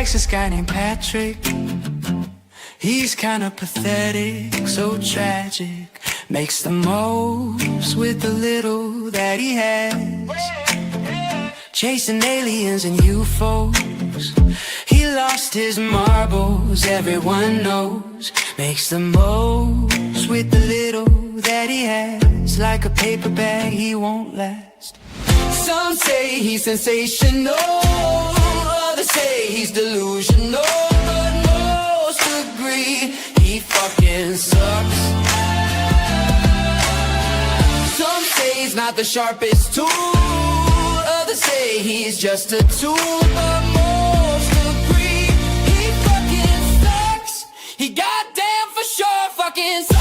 likes this guy named Patrick. He's kind of pathetic, so tragic. Makes the most with the little that he has. Chasing aliens and UFOs. He lost his marbles, everyone knows. Makes the most with the little that he has. Like a paper bag, he won't last. Some say he's sensational, others say he's delusional, but most agree he fucking sucks. Some say he's not the sharpest tool, others say he's just a tool, but most agree he fucking sucks. He goddamn for sure fucking sucks.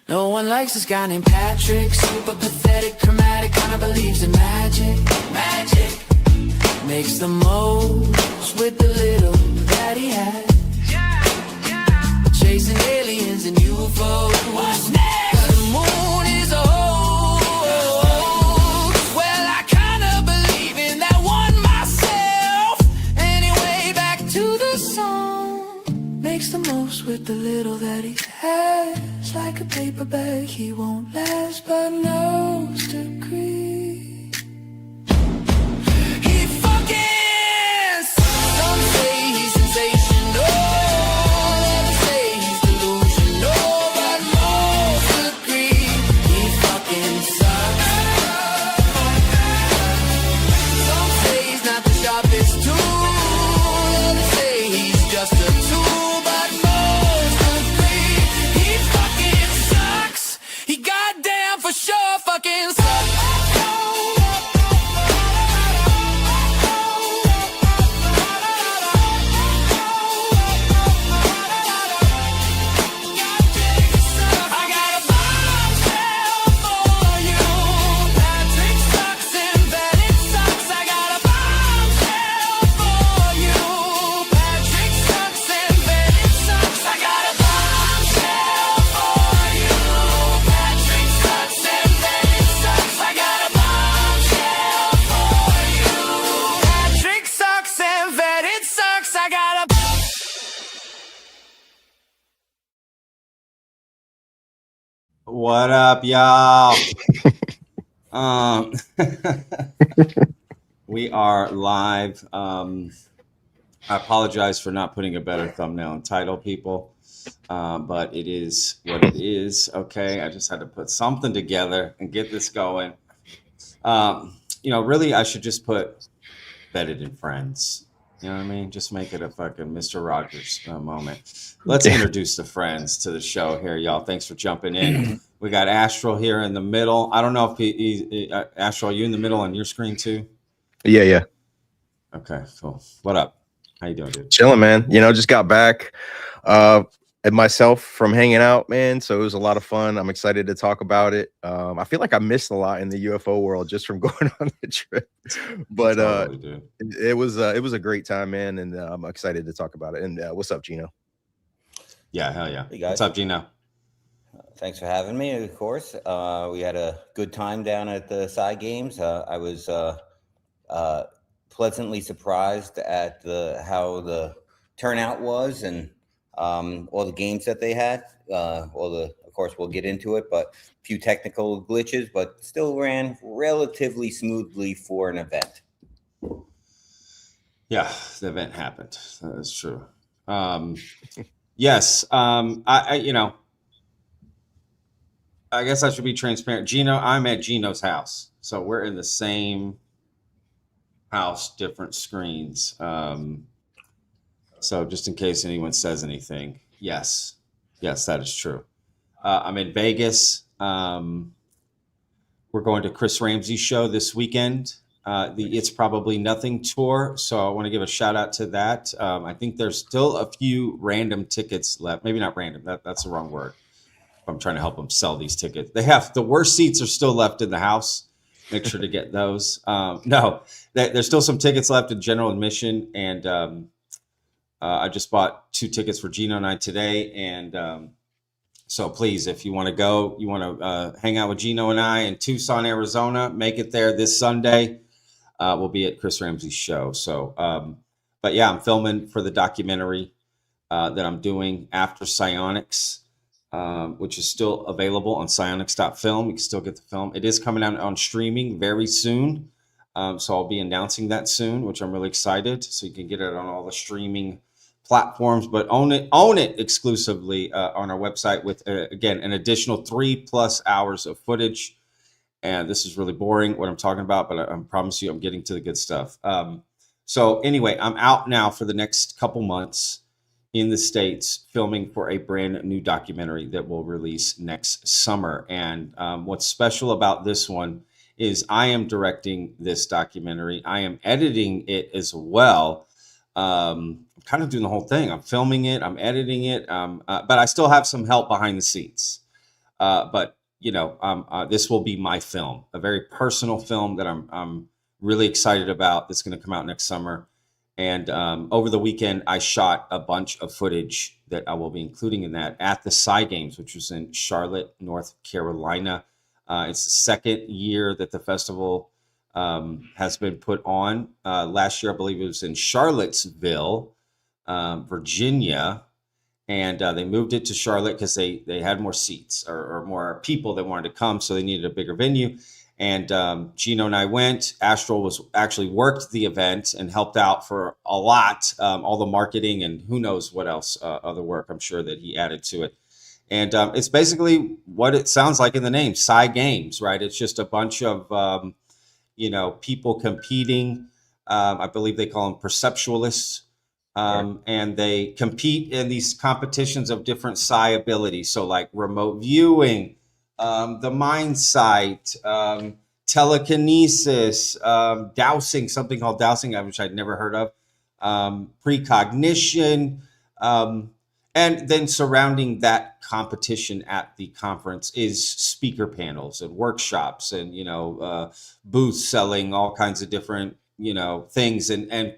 No one likes this guy named Patrick. Super pathetic, dramatic, kinda believes in magic. Magic makes the most with the little that he has. Chasing aliens and UFOs. What's next? The moon is a hoax. Well, I kinda believe in that one myself. Anyway, back to the song. Makes the most with the little that he has. Like a paper bag, he won't last, but most agree he fucking sucks. Some say he's sensational, others say he's delusional, but most agree he fucking sucks. Some say he's not the sharpest tool, others say he's just a tool, but most agree he fucking sucks. He goddamn for sure fucking sucks. I got a bombshell for you. Patrick sucks and bet it sucks. I got a bombshell for you. Patrick sucks and bet it sucks. I got a bombshell for you. Patrick sucks and bet it sucks. I got a bombshell for you. Patrick sucks and bet it sucks. I got a What up, y'all? We are live. I apologize for not putting a better thumbnail and title, people, but it is what it is. Okay, I just had to put something together and get this going. Really, I should just put Vetted and Friends. You know what I mean? Just make it a fucking Mr. Rogers moment. Let's introduce the friends to the show here, y'all. Thanks for jumping in. We got Astral here in the middle. I don't know if Astral, are you in the middle on your screen too? Yeah. Okay, cool. What up? How you doing, dude? Chilling, man. Just got back and myself from hanging out, man. So it was a lot of fun. I'm excited to talk about it. I feel like I missed a lot in the UFO world just from going on the trip. But Totally, it was a great time, man, and I'm excited to talk about it. And what's up, Gino? Yeah, hell yeah. Hey, guys. What's up, Gino? Thanks for having me, of course. We had a good time down at the side games. I was pleasantly surprised at how the turnout was and all the games that they had. Of course, we'll get into it, but a few technical glitches, but still ran relatively smoothly for an event. Yeah, the event happened. That is true. Yes. I guess I should be transparent. Gino, I'm at Gino's house. So we're in the same house, different screens. So just in case anyone says anything, yes, that is true. I'm in Vegas. We're going to Chris Ramsey's show this weekend. The It's Probably Nothing tour. So I want to give a shout out to that. I think there's still a few random tickets left. Maybe not random. That's the wrong word. I'm trying to help them sell these tickets. They have the worst seats are still left in the house. Make sure to get those. No, there's still some tickets left in general admission. And I just bought 2 tickets for Gino and I today, and so please, if you want to go, you want to hang out with Gino and I in Tucson, Arizona, make it there this Sunday. We'll be at Chris Ramsey's show. So, but yeah, I'm filming for the documentary that I'm doing after Psionics, which is still available on psionics.film. You can still get the film. It is coming out on streaming very soon. So I'll be announcing that soon, which I'm really excited. So you can get it on all the streaming platforms, but own it exclusively on our website with, again, an additional 3+ hours of footage. And this is really boring what I'm talking about, but I promise you I'm getting to the good stuff. So anyway, I'm out now for the next couple months in the States filming for a brand new documentary that will release next summer. And what's special about this one is I am directing this documentary. I am editing it as well. I'm kind of doing the whole thing. I'm filming it, I'm editing it, but I still have some help behind the scenes. But you know, this will be my film, a very personal film that I'm really excited about. That's going to come out next summer. And over the weekend, I shot a bunch of footage that I will be including in that at the Psy Games, which was in Charlotte, North Carolina. It's the second year that the festival has been put on. Last year, I believe it was in Charlottesville, Virginia. And they moved it to Charlotte because they had more seats or more people that wanted to come. So they needed a bigger venue. And Gino and I went. Astral was actually worked the event and helped out for a lot, all the marketing and who knows what else, other work I'm sure that he added to it. And it's basically what it sounds like in the name, Psy Games, right? It's just a bunch of, you know, people competing. I believe they call them perceptualists. And they compete in these competitions of different psi abilities. So like remote viewing, the mind sight, telekinesis, dowsing, something called dowsing, which I'd never heard of, precognition. And then surrounding that competition at the conference is speaker panels and workshops and, you know, booths selling all kinds of different, you know, things and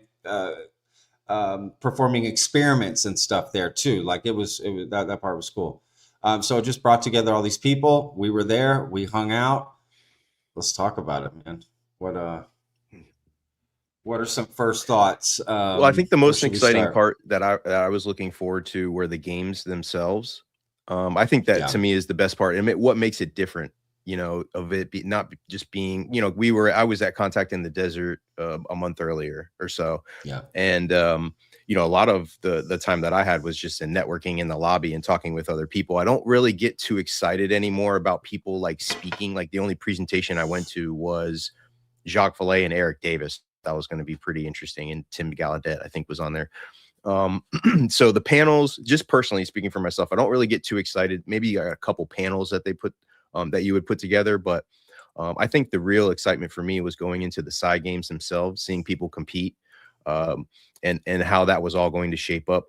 performing experiments and stuff there too. Like it was that part was cool. So it just brought together all these people. We were there. We hung out. Let's talk about it, man. What are some first thoughts? Well, I think the most exciting start? part that I was looking forward to were the games themselves. I think that to me is the best part. And what makes it different, you know, of it not just being, you know, I was at Contact in the Desert a month earlier or so. Yeah. And, you know, a lot of the time that I had was just in networking in the lobby and talking with other people. I don't really get too excited anymore about people like speaking. Like the only presentation I went to was Jacques Vallée and Eric Davis. That was going to be pretty interesting. And Tim Gallaudet, I think, was on there. So the panels, just personally speaking for myself, I don't really get too excited. Maybe a couple panels that they put that you would put together. But I think the real excitement for me was going into the Psy Games themselves, seeing people compete and how that was all going to shape up.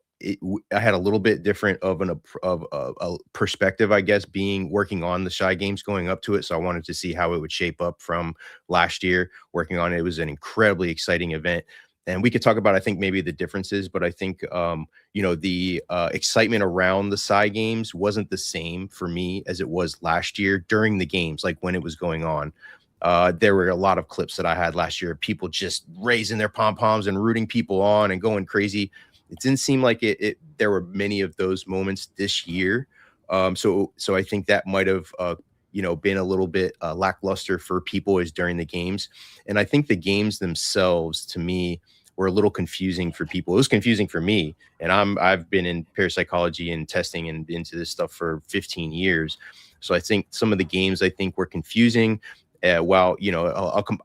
I had a little bit different of a perspective, I guess, working on the Psy Games going up to it. So I wanted to see how it would shape up from last year working on it. It was an incredibly exciting event. And we could talk about, I think, maybe the differences, but I think, you know, the excitement around the Psy Games wasn't the same for me as it was last year during the games, like when it was going on. There were a lot of clips that I had last year, people just raising their pom-poms and rooting people on and going crazy. It didn't seem like there were many of those moments this year. So I think that might have, you know, been a little bit lackluster for people as during the games. And I think the games themselves, to me, were a little confusing for people. It was confusing for me. And I've been in parapsychology and testing and into this stuff for 15 years. So I think some of the games were confusing. Well, you know,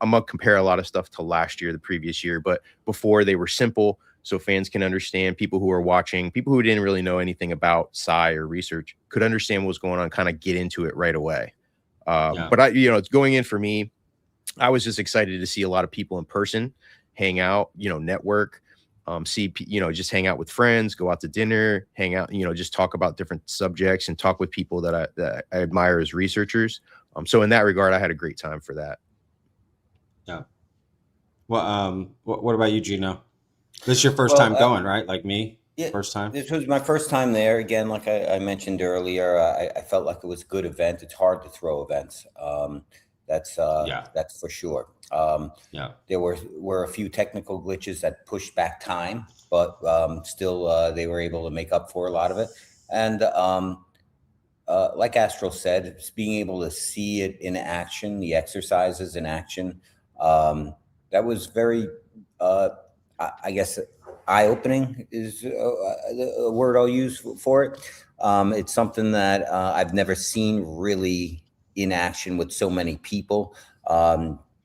I'm going to compare a lot of stuff to last year, the previous year, but before they were simple. So fans can understand, people who are watching, people who didn't really know anything about Psy or research could understand what was going on, kind of get into it right away. But you know, it's going in for me. I was just excited to see a lot of people in person, hang out, you know, network, see, you know, just hang out with friends, go out to dinner, hang out, you know, just talk about different subjects and talk with people that I admire as researchers. So in that regard, I had a great time for that. Yeah. Well, what about you, Gino? This is your first Well, time going, right? Like me, yeah, first time. this was my first time there. Again, like I mentioned earlier, I felt like it was a good event. It's hard to throw events. Yeah, That's for sure. yeah, There were a few technical glitches that pushed back time, but still they were able to make up for a lot of it. And like Astral said, it's being able to see it in action, the exercises in action. That was very, I guess, eye-opening is a word I'll use for it. It's something that I've never seen really in action with so many people.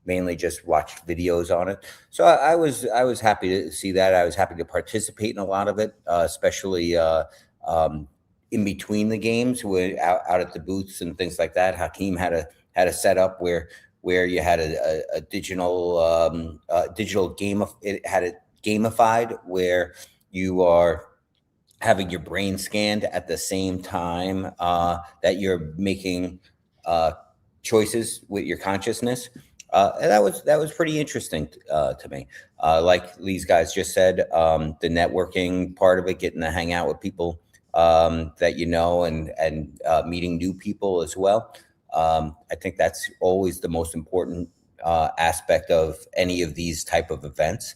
Mainly just watched videos on it. So I was happy to see that. I was happy to participate in a lot of it, especially um, in between the games, where out at the booths and things like that. Hakeem had a setup where you had a digital digital game. It had it gamified where you are having your brain scanned at the same time that you're making uh, choices with your consciousness. And that was pretty interesting to me. Like these guys just said, the networking part of it, getting to hang out with people that you know, and meeting new people as well. I think that's always the most important aspect of any of these type of events.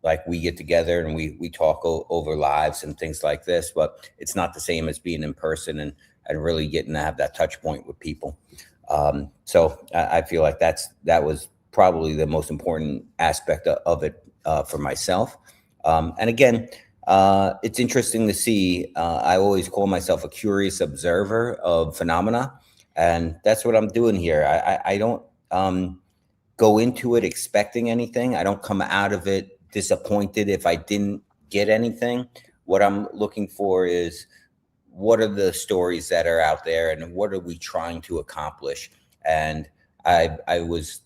Like we get together and we talk over lives and things like this, but it's not the same as being in person and really getting to have that touch point with people. So I feel like that was probably the most important aspect of it for myself. And again, it's interesting to see. I always call myself a curious observer of phenomena, and that's what I'm doing here. I don't go into it expecting anything. I don't come out of it disappointed if I didn't get anything. What I'm looking for is, what are the stories that are out there and what are we trying to accomplish? And I was,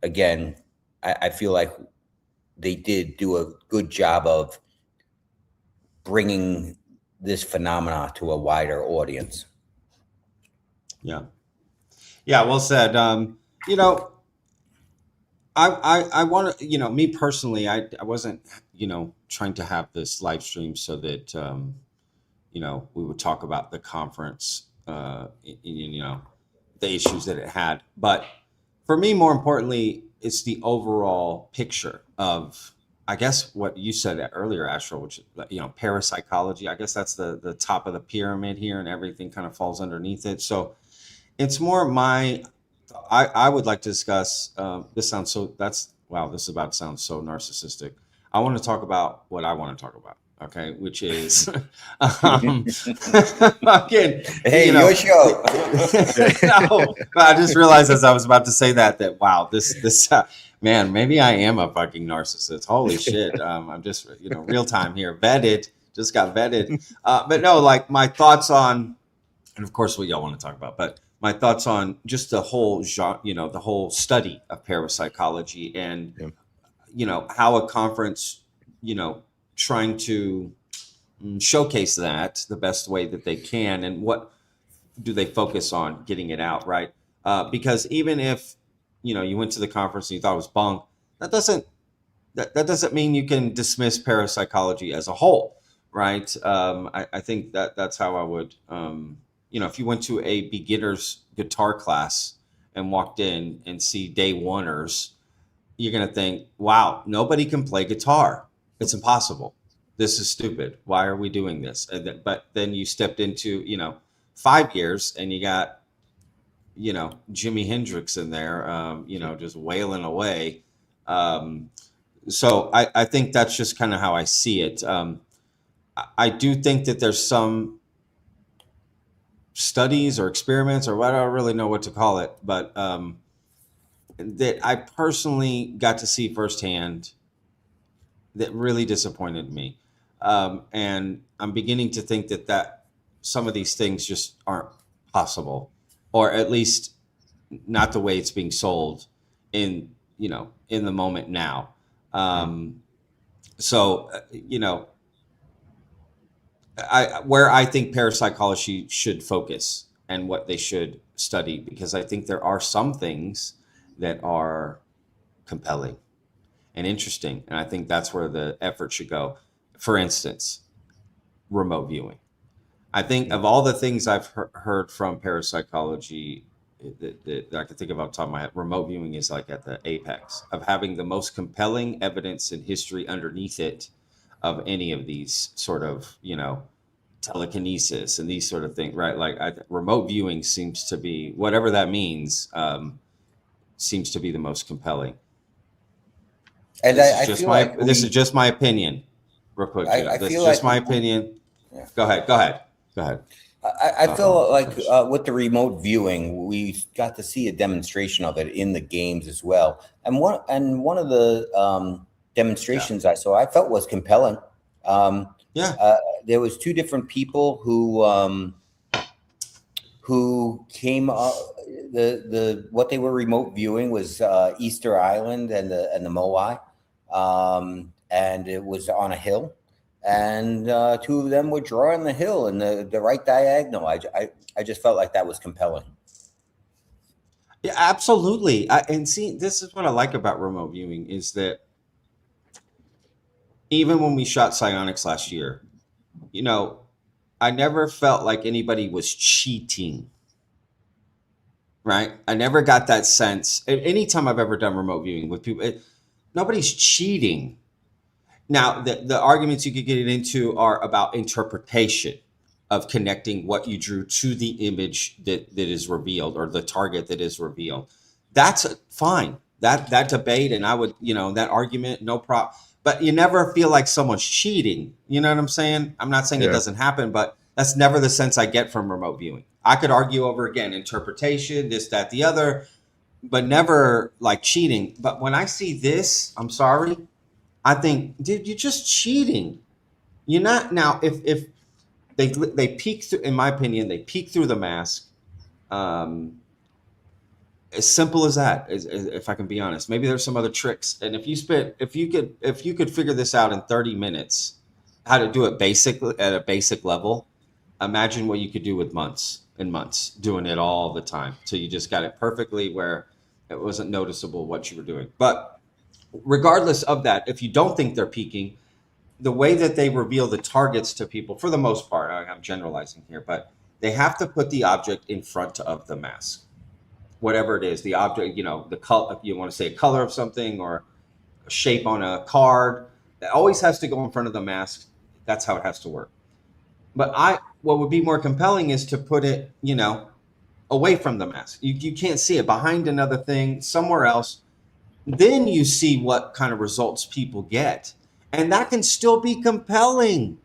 again, I feel like they did do a good job of bringing this phenomena to a wider audience. yeah, yeah. Well said. You know, I want to, me personally, I wasn't, trying to have this live stream so that, we would talk about the conference, the issues that it had. But for me, more importantly, it's the overall picture of, I guess, what you said earlier, Astral, which is, parapsychology. I guess that's the top of the pyramid here, and everything kind of falls underneath it. So it's more I would like to discuss. This sounds so. That's wow. This is about to sound so narcissistic. I want to talk about what I want to talk about. Okay, which is, again, Hey, your show. no, I just realized as I was about to say that wow, this man, maybe I am a fucking narcissist. Holy shit. I'm just real time here, vetted, just got vetted. But no, like my thoughts on, and of course what y'all want to talk about, but my thoughts on just the whole genre, the whole study of parapsychology, and how a conference, trying to showcase that the best way that they can, and what do they focus on getting it out, right? Because even if you went to the conference and you thought it was bunk, that doesn't mean you can dismiss parapsychology as a whole, right? I think that's how I would, if you went to a beginner's guitar class and walked in and see day oneers, you're going to think, wow, nobody can play guitar. It's impossible. This is stupid. Why are we doing this? But then you stepped into, 5 years and you got, Jimi Hendrix in there, just wailing away. So I think that's just kind of how I see it. I do think that there's some studies or experiments, or what, I don't really know what to call it, but that I personally got to see firsthand that really disappointed me. And I'm beginning to think that some of these things just aren't possible, or at least not the way it's being sold in, in the moment now. So, where I think parapsychology should focus and what they should study, because I think there are some things that are compelling, and interesting. And I think that's where the effort should go. For instance, remote viewing. I think of all the things I've heard from parapsychology that I can think of off the top of my head, remote viewing is like at the apex of having the most compelling evidence and history underneath it of any of these sort of, telekinesis and these sort of things, right? Like remote viewing seems to be, whatever that means, seems to be the most compelling. And This is just my opinion, real quick. This is just my opinion. Yeah. Go ahead. I feel like with the remote viewing, we got to see a demonstration of it in the games as well. And one of the demonstrations I saw, I felt was compelling. There was two different people who came up. What they were remote viewing was Easter Island and the Moai, and it was on a hill. And two of them were drawing the hill in the right diagonal. I just felt like that was compelling. Yeah, absolutely. And see, this is what I like about remote viewing is that even when we shot psionics last year, I never felt like anybody was cheating. Right? I never got that sense. Anytime I've ever done remote viewing with people, nobody's cheating. Now, the arguments you could get into are about interpretation of connecting what you drew to the image that is revealed or the target that is revealed. That's fine. That debate, and I would, that argument, no problem. But you never feel like someone's cheating. You know what I'm saying? I'm not saying it doesn't happen, but that's never the sense I get from remote viewing. I could argue over, again, interpretation, this, that, the other, but never like cheating. But when I see this, I'm sorry, I think, dude, you're just cheating. You're not. Now, if they peek through, in my opinion, they peek through the mask. As simple as that, if I can be honest. Maybe there's some other tricks. And if you could figure this out in 30 minutes, how to do it basically at a basic level, imagine what you could do with months and months doing it all the time. So you just got it perfectly where it wasn't noticeable what you were doing. But regardless of that, if you don't think they're peeking, the way that they reveal the targets to people, for the most part, I'm generalizing here, but they have to put the object in front of the mask. Whatever it is, the object, the color, you want to say a color of something or a shape on a card, that always has to go in front of the mask. That's how it has to work. But what would be more compelling is to put it, away from the mask. You can't see it behind another thing somewhere else. Then you see what kind of results people get. And that can still be compelling.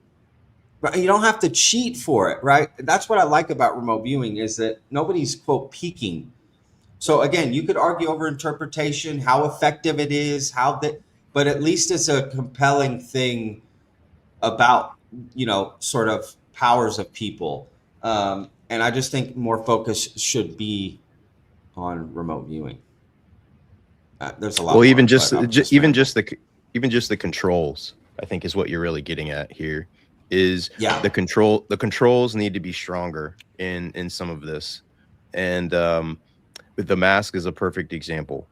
Right? You don't have to cheat for it, right? That's what I like about remote viewing is that nobody's, quote, peeking. So again, you could argue over interpretation, how effective it is, but at least it's a compelling thing about, sort of powers of people. And I just think more focus should be on remote viewing. There's a lot. Well, more, even just the controls, I think, is what you're really getting at here. The controls need to be stronger in some of this, and the mask is a perfect example.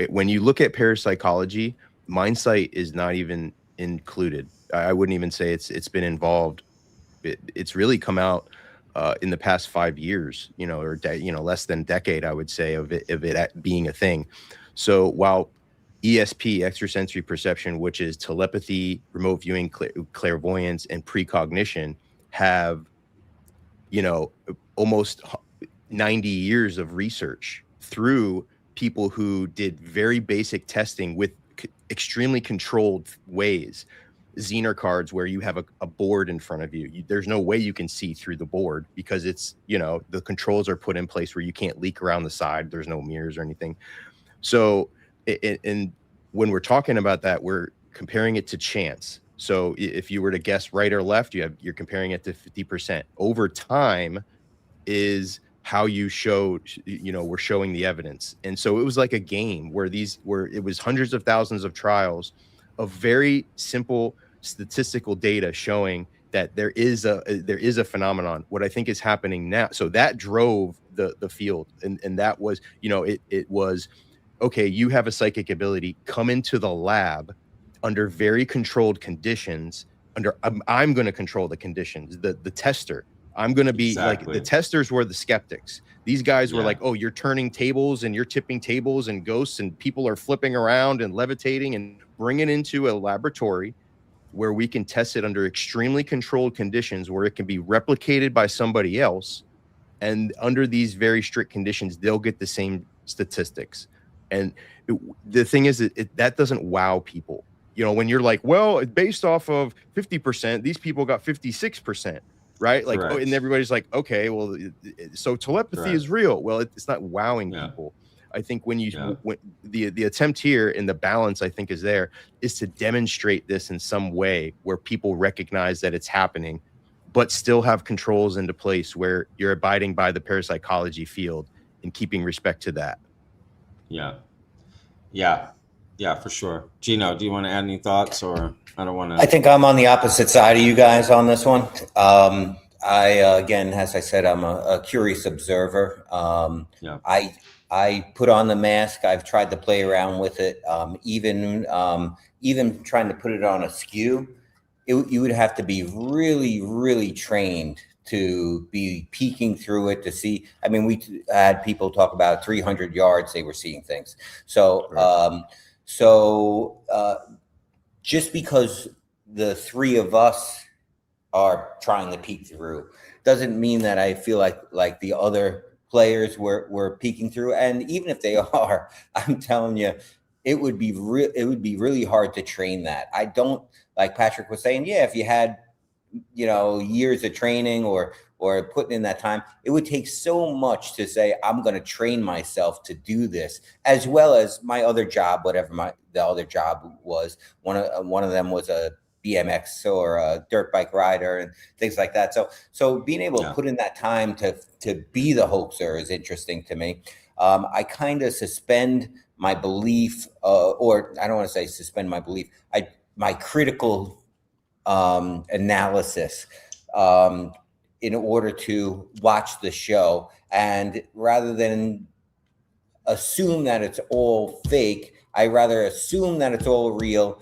When you look at parapsychology, mindsight is not even included. I wouldn't even say it's been involved. It's really come out in the past 5 years, or less than a decade, I would say, of it being a thing. So while ESP, extrasensory perception, which is telepathy, remote viewing, clairvoyance, and precognition, have almost 90 years of research through people who did very basic testing with extremely controlled ways. Zener cards where you have a board in front of you. There's no way you can see through the board because it's, the controls are put in place where you can't leak around the side. There's no mirrors or anything. So, and when we're talking about that, we're comparing it to chance. So if you were to guess right or left, you're comparing it to 50%. Over time is how you showed, we're showing the evidence. And so it was like a game where it was hundreds of thousands of trials of very simple statistical data showing that there is a phenomenon. What I think is happening now, so that drove the field, and that was, it was okay, you have a psychic ability, come into the lab under very controlled conditions. I'm going to control the conditions, the tester. I'm going to be like, the Exactly. testers were the skeptics. These guys were Yeah. like, oh, you're turning tables and you're tipping tables and ghosts and people are flipping around and levitating, and bring it into a laboratory where we can test it under extremely controlled conditions where it can be replicated by somebody else. And under these very strict conditions, they'll get the same statistics. And the thing is, that doesn't wow people. You know, when you're like, well, based off of 50%, these people got 56%, right? Like, oh, and Correct. everybody's like, okay, well, so telepathy is Correct. real. Well, it's not wowing Yeah. people. I think when Yeah. the attempt here, and the balance I think is there, is to demonstrate this in some way where people recognize that it's happening, but still have controls into place where you're abiding by the parapsychology field and keeping respect to that. Yeah. Yeah. Yeah, for sure. Gino, do you want to add any thoughts, or I don't want I to? think I'm on the opposite side of you guys on this one. I again, as I said, I'm a curious observer. Yeah. I put on the mask. I've tried to play around with it. Even trying to put it on a skew, you would have to be really, really trained to be peeking through it to see. I mean, we had people talk about 300 yards they were seeing things. So, just because the three of us are trying to peek through doesn't mean that I feel like the other players were peeking through. And even if they are, I'm telling you, it would be really hard to train that. I don't, like Patrick was saying, yeah, if you had, years of training or putting in that time, it would take so much to say, I'm going to train myself to do this, as well as my other job, whatever the other job was. One of them was a BMX or a dirt bike rider and things like that. So being able to put in that time to be the hoaxer is interesting to me. I kind of suspend my belief, or I don't want to say suspend my belief. My critical analysis in order to watch the show, and rather than assume that it's all fake, I rather assume that it's all real,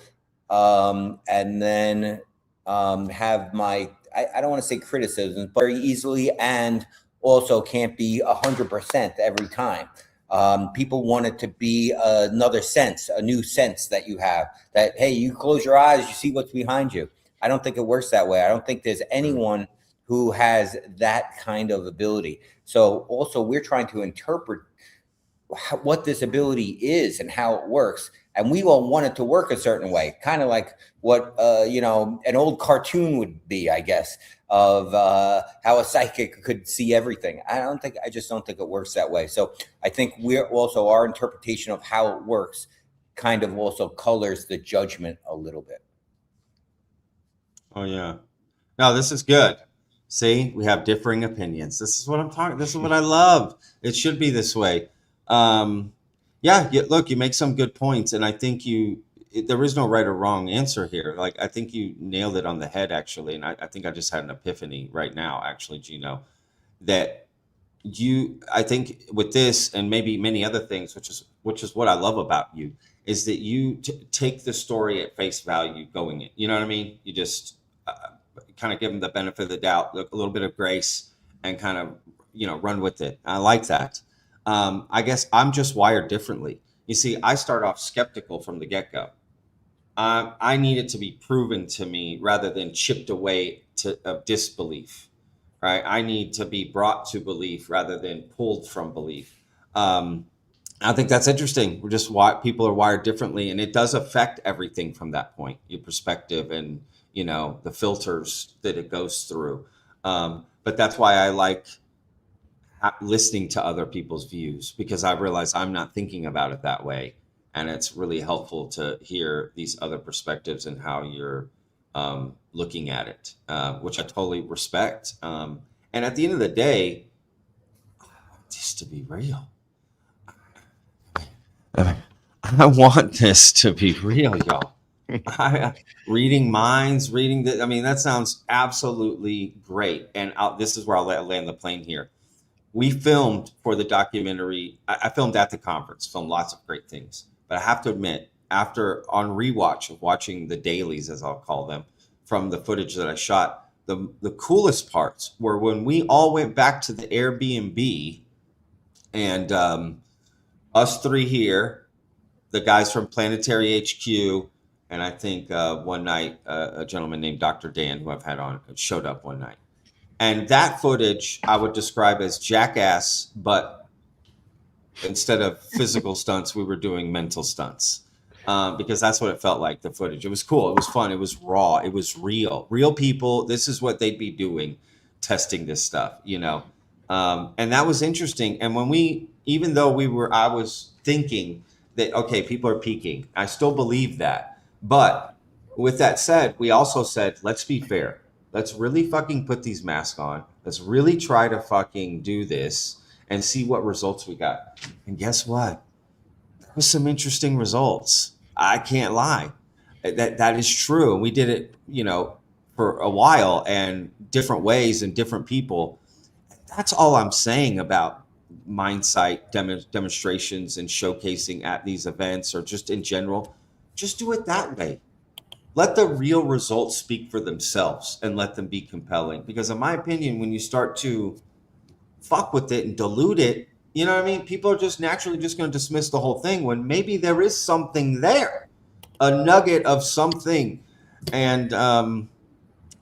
and then have my I don't want to say criticisms, but very easily, and also can't be 100% every time. People want it to be another sense, a new sense that you have, that, hey, you close your eyes, you see what's behind you. I don't think it works that way. I don't think there's anyone who has that kind of ability. So also, we're trying to interpret what this ability is and how it works. And we all want it to work a certain way, kind of like what, an old cartoon would be, I guess, of how a psychic could see everything. I just don't think it works that way. So I think our interpretation of how it works kind of also colors the judgment a little bit. Oh, yeah. No, this is good. See, we have differing opinions. This is what I'm talking. This is what I love. It should be this way. Look, you make some good points, and I think there is no right or wrong answer here. Like, I think you nailed it on the head, actually. And I think I just had an epiphany right now, actually, Gino, that I think with this and maybe many other things, which is what I love about you, is that you take the story at face value going in. You know what I mean? You just kind of give them the benefit of the doubt, a little bit of grace, and kind of, run with it. I like that. I guess I'm just wired differently. You see, I start off skeptical from the get-go. I need it to be proven to me rather than chipped away of disbelief, right? I need to be brought to belief rather than pulled from belief. I think that's interesting. We're just people are wired differently, and it does affect everything from that point, your perspective and, the filters that it goes through. But that's why I like listening to other people's views, because I realize I'm not thinking about it that way. And it's really helpful to hear these other perspectives and how you're looking at it, which I totally respect. And at the end of the day, I want this to be real. I want this to be real, y'all. Reading minds, that sounds absolutely great. And this is where I'll land the plane here. we filmed for the documentary. I filmed at the conference, filmed lots of great things. But I have to admit, after on rewatch of watching the dailies, as I'll call them, from the footage that I shot, the coolest parts were when we all went back to the Airbnb and us three here, the guys from Planetary HQ, and I think one night a gentleman named Dr. Dan, who I've had on, showed up one night. And that footage I would describe as jackass, but instead of physical stunts, we were doing mental stunts. Because that's what it felt like, the footage. It was cool. It was fun. It was raw. It was real. Real people. This is what they'd be doing, testing this stuff, you know. And that was interesting. And when even though I was thinking that, okay, people are peaking. I still believe that. But with that said, we also said, let's be fair. Let's really fucking put these masks on. Let's really try to fucking do this and see what results we got. And guess what? There was some interesting results. I can't lie. That is true. And we did it, you know, for a while and different ways and different people. That's all I'm saying about Mindsight demonstrations and showcasing at these events or just in general. Just do it that way. Let the real results speak for themselves and let them be compelling. Because in my opinion, when you start to fuck with it and dilute it, you know what I mean? People are just naturally just going to dismiss the whole thing when maybe there is something there, a nugget of something. And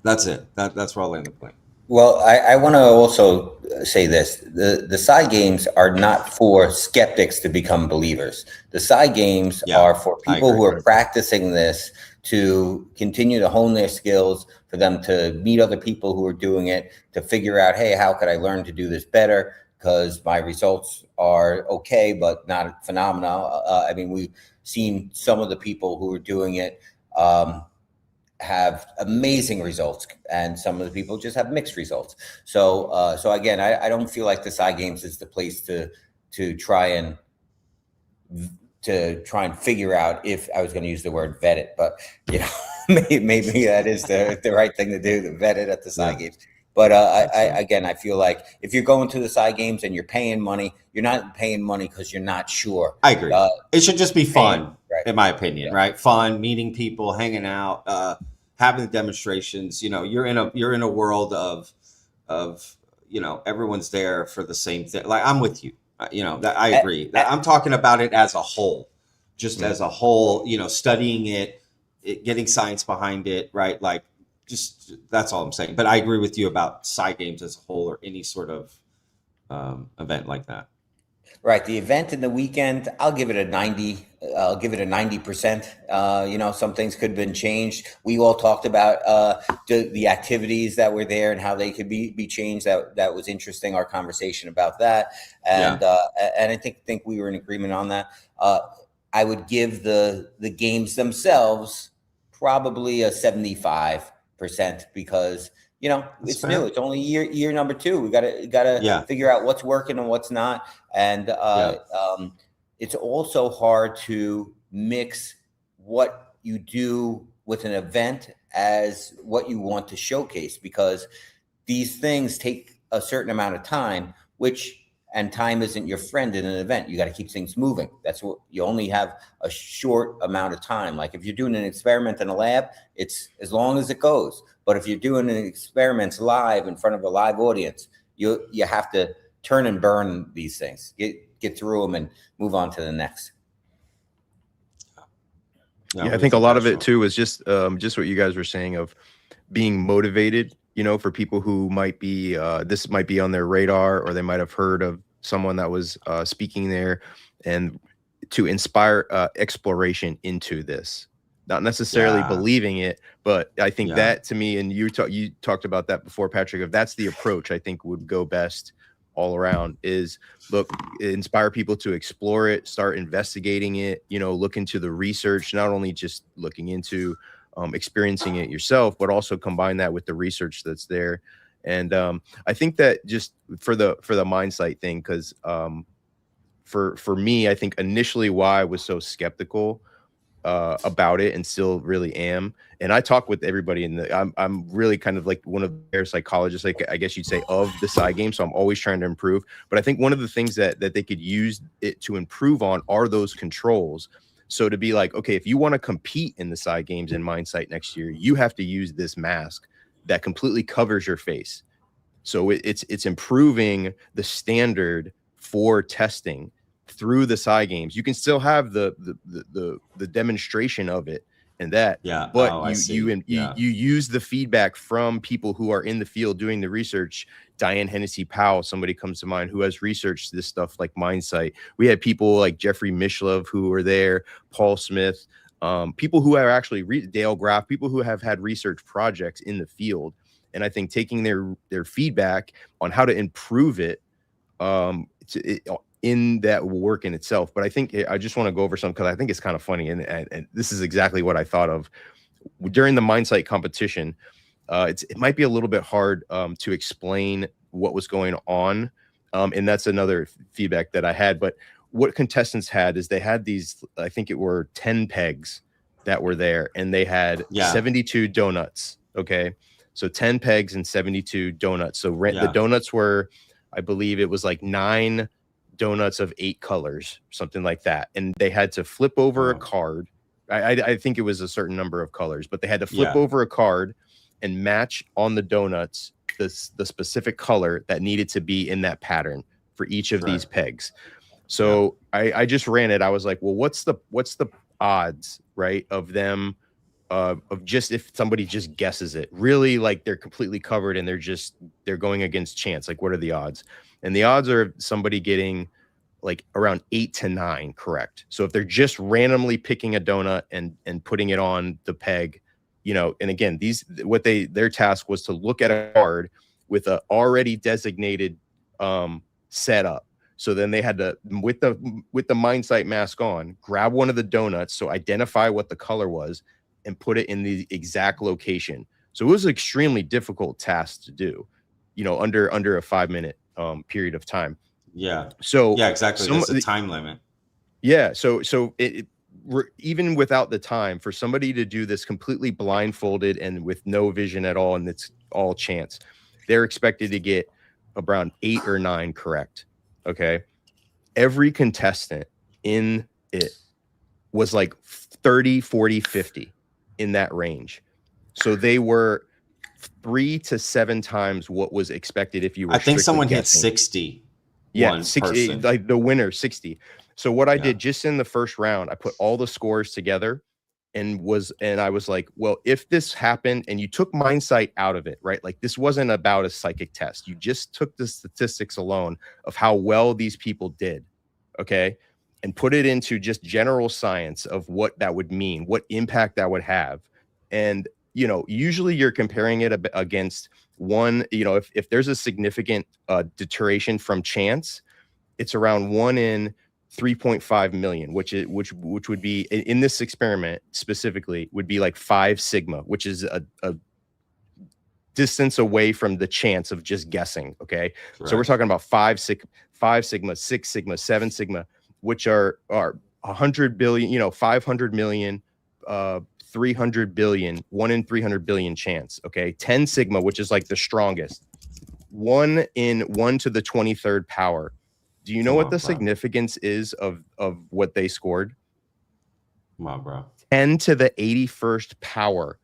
that's it. That's where I'll land the plane. Well, I want to also say this. The side games are not for skeptics to become believers. The side games are for people who are practicing this to continue to hone their skills, for them to meet other people who are doing it, to figure out, hey, how could I learn to do this better? Because my results are okay, but not phenomenal. I mean, we've seen some of the people who are doing it have amazing results, and some of the people just have mixed results. So again, I don't feel like the side games is the place to try and figure out, if I was going to use the word vet it, but you know, maybe that is the right thing to do, to vet it at the side games. But I feel like if you're going to the side games and you're paying money, you're not paying money because you're not sure. I agree. It should just be fun, right, in my opinion, right? Fun, meeting people, hanging out, having the demonstrations. You know, you're in a world of you know, everyone's there for the same thing. Like, I'm with you. You know, that I agree. I'm talking about it as a whole, just as a whole. You know, studying it, getting science behind it, right? Like, just that's all I'm saying. But I agree with you about side games as a whole, or any sort of event like that. Right. The event in the weekend, I'll give it a 90. I'll give it a 90%. You know, some things could have been changed. We all talked about the activities that were there and how they could be changed. That was interesting. Our conversation about that, and I think we were in agreement on that. I would give the games themselves probably a 75%, because, you know, it's fair. New. It's only year number 2. We gotta figure out what's working and what's not. And it's also hard to mix what you do with an event as what you want to showcase, because these things take a certain amount of time, and time isn't your friend in an event. You got to keep things moving. That's what you only have a short amount of time. Like, if you're doing an experiment in a lab, it's as long as it goes. But if you're doing an experiment live in front of a live audience, you have to turn and burn these things, get through them and move on to the next. Yeah, I think a lot of it too is just what you guys were saying, of being motivated, you know, for people who might be, this might be on their radar, or they might have heard of someone that was speaking there, and to inspire exploration into this. Not necessarily believing it, but I think that, to me, and you talked about that before, Patrick, if that's the approach I think would go best all around, is inspire people to explore it, start investigating it, you know, look into the research, not only just looking into experiencing it yourself, but also combine that with the research that's there. And I think that just for the Mindsight thing, because for me, I think initially why I was so skeptical about it, and still really am. And I talk with everybody in the. I'm really kind of like one of their psychologists, like I guess you'd say, of the side game. So I'm always trying to improve. But I think one of the things that they could use it to improve on are those controls. So to be like, okay, if you want to compete in the side games in Mindsight next year, you have to use this mask that completely covers your face. So it's improving the standard for testing through the side games. You can still have the demonstration of it and that, Yeah. but Oh, I you see. you use the feedback from people who are in the field doing the research. Diane Hennessy Powell, somebody comes to mind who has researched this stuff like Mindsight. We had people like Jeffrey Mishlove who were there, Paul Smith, people who are actually Dale Graff, people who have had research projects in the field. And I think taking their feedback on how to improve it, in that work in itself. But I think I just want to go over some, because I think it's kind of funny, and this is exactly what I thought of during the Mindsight competition. It might be a little bit hard to explain what was going on, and that's another feedback that I had. But what contestants had is they had these, I think it were 10 pegs that were there, and they had 72 donuts. Okay, so 10 pegs and 72 donuts. So the donuts were, I believe it was like 9 donuts of 8 colors, something like that. And they had to flip over a card. I think it was a certain number of colors, but they had to flip over a card and match on the donuts the specific color that needed to be in that pattern for each of these pegs. So I just ran it. I was like, well, what's the odds, right, of them of just, if somebody just guesses it, really, like they're completely covered and they're going against chance, like what are the odds? And the odds are of somebody getting like around 8 to 9 correct. So if they're just randomly picking a donut and putting it on the peg, you know, and again, their task was to look at a card with a already designated setup. So then they had to, with the Mindsight mask on, grab one of the donuts, so identify what the color was and put it in the exact location. So it was an extremely difficult task to do, you know, under a 5-minute period of time. So exactly. There's a time limit. So even without the time, for somebody to do this completely blindfolded and with no vision at all, and it's all chance, they're expected to get around 8 or 9 correct. Okay, every contestant in it was like 30, 40, 50 in that range. So they were 3 to 7 times what was expected if you were. I think someone guessing. hit 60. Yeah, 60, like the winner 60. So what I did just in the first round, I put all the scores together and I was like, well, if this happened and you took Mindsight out of it, right? Like this wasn't about a psychic test. You just took the statistics alone of how well these people did. Okay. And put it into just general science of what that would mean, what impact that would have. And, you know, usually you're comparing it against one, you know, if there's a significant deterioration from chance, it's around 1 in 3.5 million, which would be, in this experiment specifically, would be like 5 sigma, which is a distance away from the chance of just guessing. Okay. Correct. So we're talking about 5 sigma, 6 sigma, 7 sigma, which are 100 billion, you know, 500 million, 300 billion, 1 in 300 billion chance. Okay. 10 sigma, which is like the strongest, 1 in 1 to the 23rd power. Do you know what the significance is of what they scored? Come on, bro. 10 to the 81st power.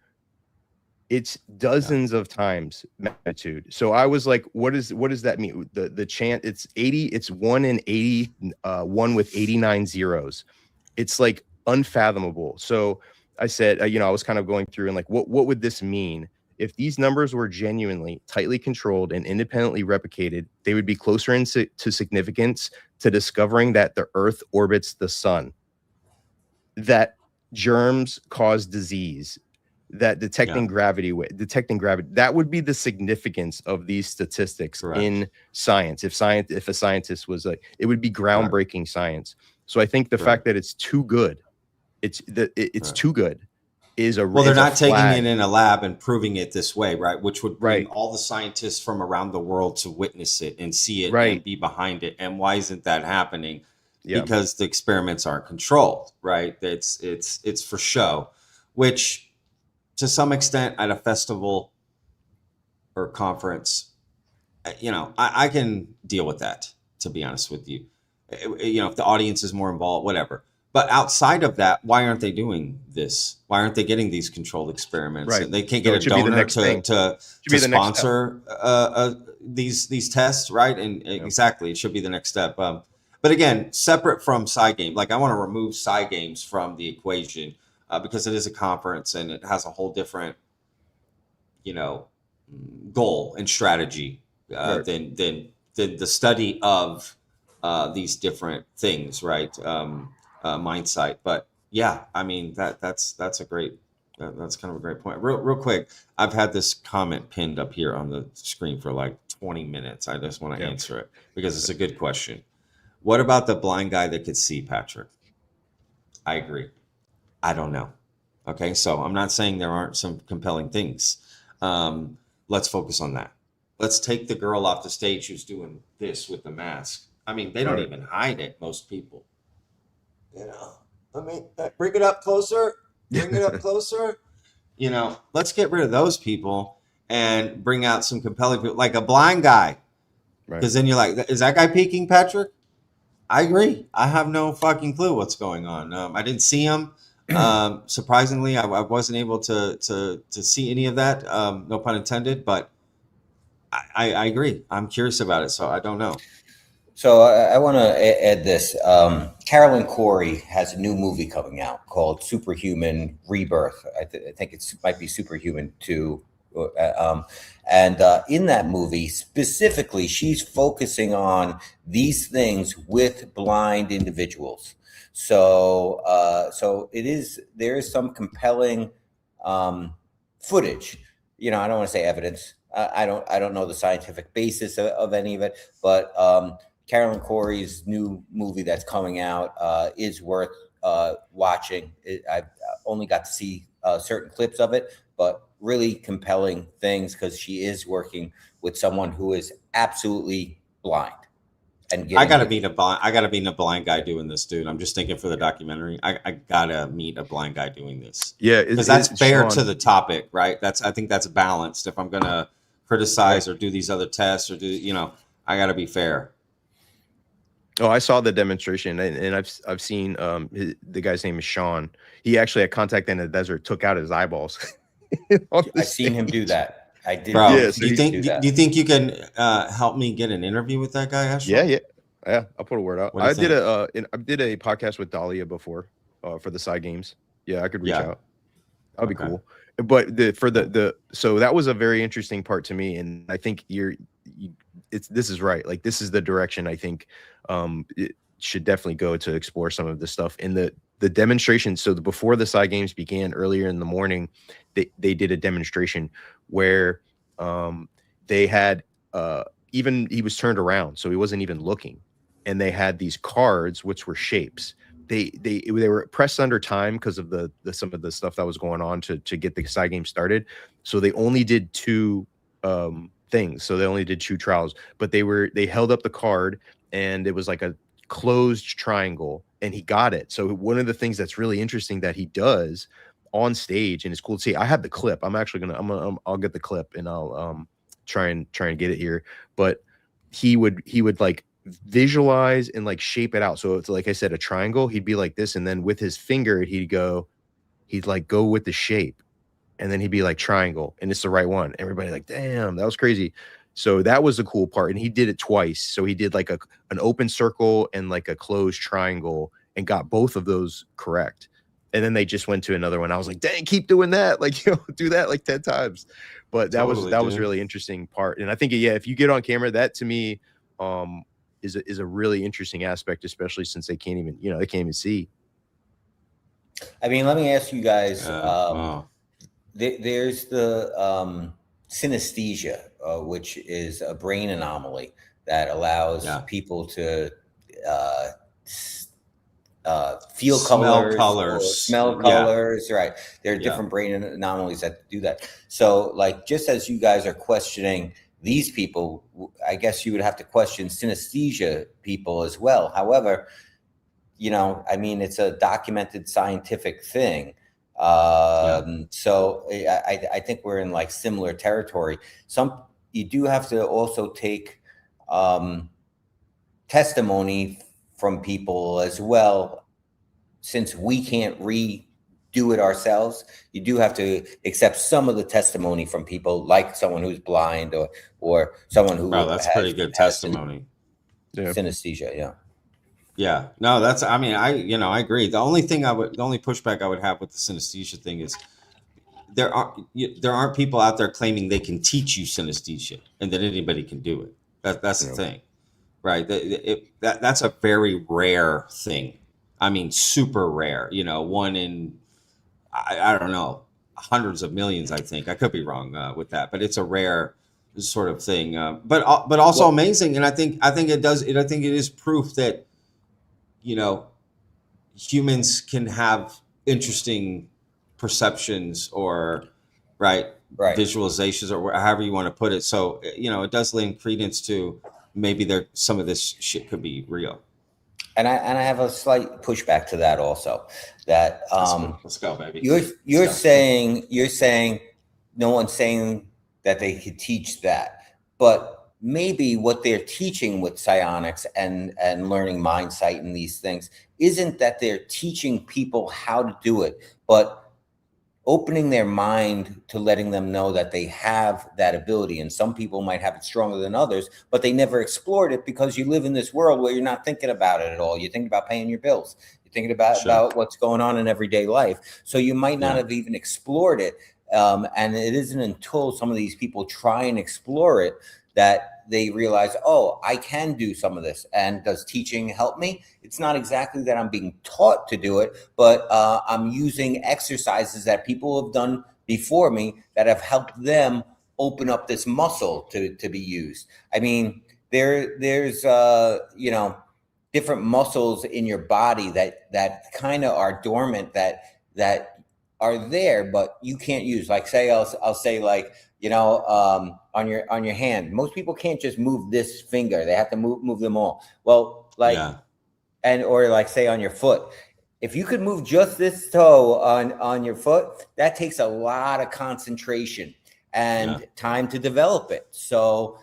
It's dozens of times magnitude. So I was like, what does that mean? The chance, it's 80, it's 1 in 80, 1 with 89 zeros. It's like unfathomable. So I said, you know, I was kind of going through and like, what would this mean? If these numbers were genuinely tightly controlled and independently replicated, they would be closer to significance to discovering that the Earth orbits the sun, that germs cause disease, that detecting gravity, that would be the significance of these statistics in science. If a scientist was like, it would be groundbreaking science. So I think the fact that it's too good, it's too good. They're not taking it in a lab and proving it this way, right? Which would bring all the scientists from around the world to witness it and see it and be behind it. And why isn't that happening? Yeah. because the experiments aren't controlled, right? It's for show, which to some extent at a festival or conference, I can deal with that, to be honest with you. If the audience is more involved, whatever. But outside of that, why aren't they doing this? Why aren't they getting these controlled experiments? Right. They can't So get it a should be the donor next to thing. to Should be to the next step. sponsor these tests, right? And exactly, it should be the next step. But again, separate from side game, like I want to remove side games from the equation because it is a conference and it has a whole different, goal and strategy Right. than the study of these different things, right? Mind sight. But yeah, I mean that's a great that's kind of a great point. Real quick, I've had this comment pinned up here on the screen for like 20 minutes. I just want to Yeah. answer it because it's a good question. What about the blind guy that could see, Patrick? I agree. I don't know. Okay, so I'm not saying there aren't some compelling things. Let's focus on that. Let's take the girl off the stage who's doing this with the mask. I mean, they don't Right. even hide it, most people. Bring it up closer. Bring it up closer. Let's get rid of those people and bring out some compelling people, like a blind guy. Right. Because then you're like, is that guy peeking, Patrick? I agree. I have no fucking clue what's going on. I didn't see him. Surprisingly, I wasn't able to see any of that. No pun intended. But I agree. I'm curious about it, so I don't know. So I want to add this. Carolyn Corey has a new movie coming out called Superhuman Rebirth. I think it might be Superhuman 2. And in that movie, specifically, she's focusing on these things with blind individuals. So there is some compelling footage. I don't want to say evidence. I don't know the scientific basis of any of it, but Carolyn Corey's new movie that's coming out is worth watching. I've only got to see certain clips of it, but really compelling things because she is working with someone who is absolutely blind. And I gotta meet a blind guy doing this, dude. I'm just thinking for the documentary. I gotta meet a blind guy doing this. Yeah, because that's fair Sean, to the topic, right? I think that's balanced. If I'm gonna criticize or do these other tests or I gotta be fair. Oh, I saw the demonstration, and I've seen the guy's name is Sean. He actually had contact in the desert, took out his eyeballs. I've seen him do that. I did. Bro, Yeah, do you think you can help me get an interview with that guy, Astral? Yeah. I'll put a word out. I did a podcast with Dahlia before for the side games. Yeah, I could reach out. That'd be cool. But so that was a very interesting part to me, and I think this is right. Like this is the direction I think it should definitely go to explore some of this stuff in the demonstration. So before the side games began earlier in the morning, they did a demonstration where they had even he was turned around, so he wasn't even looking, and they had these cards which were shapes. They were pressed under time because of the some of the stuff that was going on to get the side game started. So they only did two things. So they only did two trials, but they held up the card and it was like a closed triangle and he got it. So one of the things that's really interesting that he does on stage, and it's cool to see. I have the clip. I'll get the clip and I'll try and get it here. But he would like visualize and like shape it out. So it's like I said, a triangle, he'd be like this, and then with his finger he'd go with the shape, and then he'd be like triangle, and it's the right one. Everybody like, damn, that was crazy. So that was the cool part, and he did it twice. So he did like an open circle and like a closed triangle and got both of those correct. And then they just went to another one. I was like, dang, keep doing that. Like, do that like 10 times. But that was really interesting part. And I think, if you get on camera, that to me is a really interesting aspect, especially since they can't even see. I mean, let me ask you guys, there's the synesthesia, which is a brain anomaly that allows people to feel smell colors, smell colors. Right. There are different brain anomalies that do that. So like, just as you guys are questioning these people, I guess you would have to question synesthesia people as well. However, you know, I mean, it's a documented scientific thing. So I think we're in like similar territory. You do have to also take testimony from people as well, since we can't redo it ourselves. You do have to accept some of the testimony from people, like someone who's blind or someone who Wow, that's pretty good testimony. Synesthesia. Yeah. Yeah, no, that's, I mean, I agree. The only pushback I would have with the synesthesia thing is there aren't people out there claiming they can teach you synesthesia and that anybody can do it. That's the thing, right? That's a very rare thing. I mean, super rare. You know, one in, I don't know, hundreds of millions. I think I could be wrong with that, but it's a rare sort of thing. But also amazing, and I think it does. I think it is proof that, you know, humans can have interesting perceptions or visualizations, or however you want to put it. So, you know, it does lend credence to maybe some of this shit could be real. And I have a slight pushback to that also. That let's go, baby. You're saying no one's saying that they could teach that, but maybe what they're teaching with psionics and learning mind sight and these things isn't that they're teaching people how to do it, but opening their mind to letting them know that they have that ability. And some people might have it stronger than others, but they never explored it because you live in this world where you're not thinking about it at all. You're thinking about paying your bills. You're thinking about what's going on in everyday life. So you might not have even explored it. And it isn't until some of these people try and explore it that they realize, oh, I can do some of this. And does teaching help me? It's not exactly that I'm being taught to do it, but I'm using exercises that people have done before me that have helped them open up this muscle to be used. I mean, there's you know, different muscles in your body that kind of are dormant, that are there, but you can't use. Like, say, I'll say, like, you know, on your hand, most people can't just move this finger. They have to move them all. Well, like, or like, say, on your foot, if you could move just this toe on your foot, that takes a lot of concentration and time to develop it. So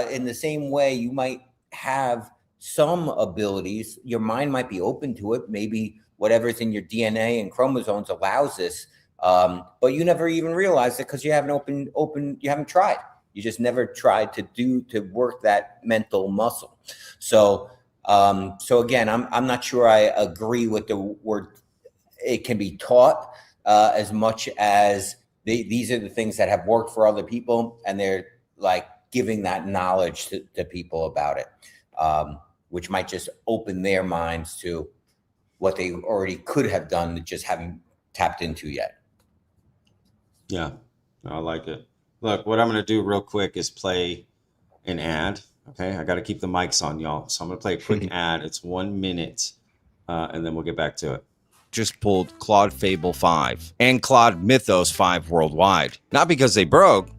in the same way, you might have some abilities, your mind might be open to it. Maybe whatever's in your DNA and chromosomes allows this. But you never even realized it because you haven't you haven't tried. You just never tried to work that mental muscle. So again, I'm not sure I agree with the word it can be taught as much as these are the things that have worked for other people, and they're like giving that knowledge to people about it, which might just open their minds to what they already could have done that just haven't tapped into yet. Yeah, I like it. Look, what I'm going to do real quick is play an ad. Okay, I got to keep the mics on, y'all. So I'm going to play a quick ad. It's 1 minute, and then we'll get back to it. Just pulled Claude Fable 5 and Claude Mythos 5 worldwide. Not because they broke,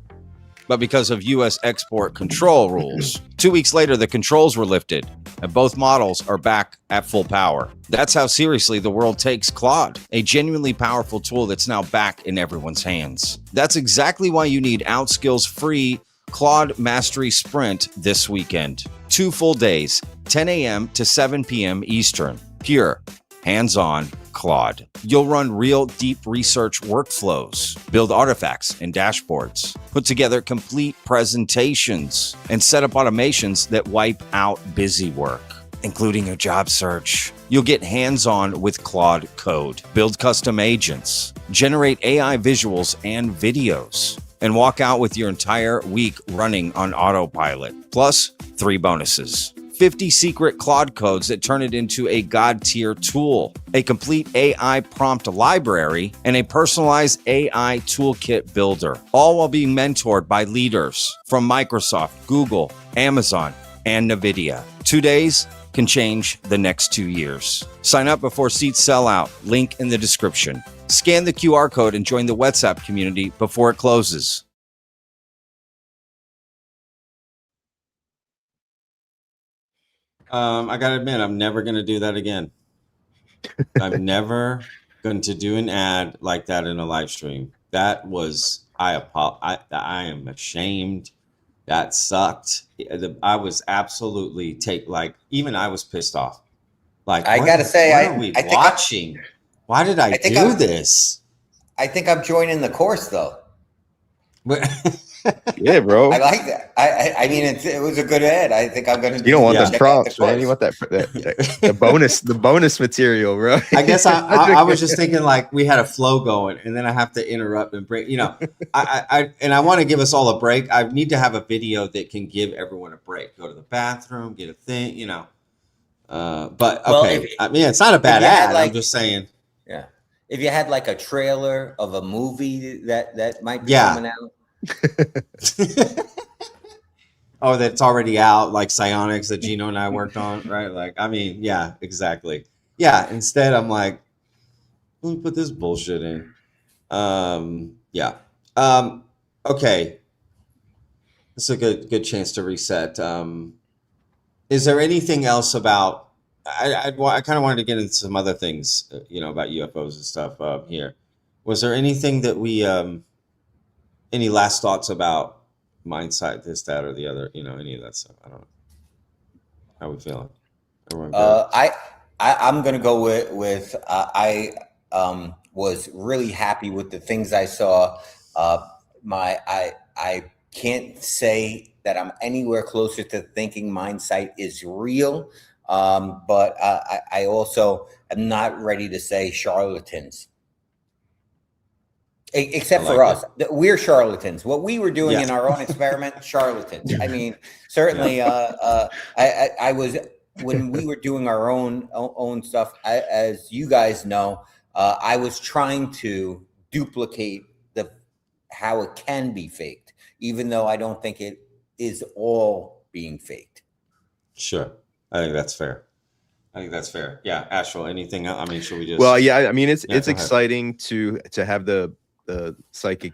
but because of U.S. export control rules. 2 weeks later, the controls were lifted, and both models are back at full power. That's how seriously the world takes Claude, a genuinely powerful tool that's now back in everyone's hands. That's exactly why you need Outskill's free Claude Mastery Sprint this weekend. 2 full days, 10 a.m. to 7 p.m. Eastern. Pure, hands-on Claude. You'll run real deep research workflows, build artifacts and dashboards, put together complete presentations, and set up automations that wipe out busy work, including your job search. You'll get hands-on with Claude Code, build custom agents, generate AI visuals and videos, and walk out with your entire week running on autopilot, plus 3 bonuses. 50 secret Claude codes that turn it into a God-tier tool, a complete AI prompt library, and a personalized AI toolkit builder, all while being mentored by leaders from Microsoft, Google, Amazon, and NVIDIA. 2 days can change the next 2 years. Sign up before seats sell out. Link in the description. Scan the QR code and join the WhatsApp community before it closes. I gotta admit, I'm never gonna do that again. I'm never going to do an ad like that in a live stream. That was I am ashamed. That sucked. I was absolutely even I was pissed off. Like, I gotta say, what are we watching? Why did I do this? I think I'm joining the course though. Yeah, bro. I like that. I mean, it was a good ad. I think I'm going to. You don't want Yeah. the prompts, man. You want the bonus material, bro. I guess I was just thinking like we had a flow going, and then I have to interrupt and break. I want to give us all a break. I need to have a video that can give everyone a break. Go to the bathroom, get a thing, But okay, I mean, it's not a bad ad. I'm just saying. Yeah, if you had like a trailer of a movie that might be coming out. Oh, that's already out, like Psionics that Gino and I worked on, right? Like, I mean, yeah, exactly. Yeah, instead I'm like, let me put this bullshit in. Yeah. Okay. It's a good chance to reset. Is there anything else about I kind of wanted to get into some other things, about UFOs and stuff here. Was there anything that we any last thoughts about mindsight, this, that, or the other? Any of that stuff? I don't know. How we feeling? Everyone good? I'm gonna go with I was really happy with the things I saw. I can't say that I'm anywhere closer to thinking mindsight is real, but I also am not ready to say charlatans. Except for us, we're charlatans. What we were doing in our own experiment, charlatans. I mean, certainly, I was when we were doing our own stuff. As you guys know, I was trying to duplicate how it can be faked, even though I don't think it is all being faked. Sure, I think that's fair. Yeah, Astral. Anything else? I mean, should we just? Well, yeah. I mean, it's exciting to have the psychic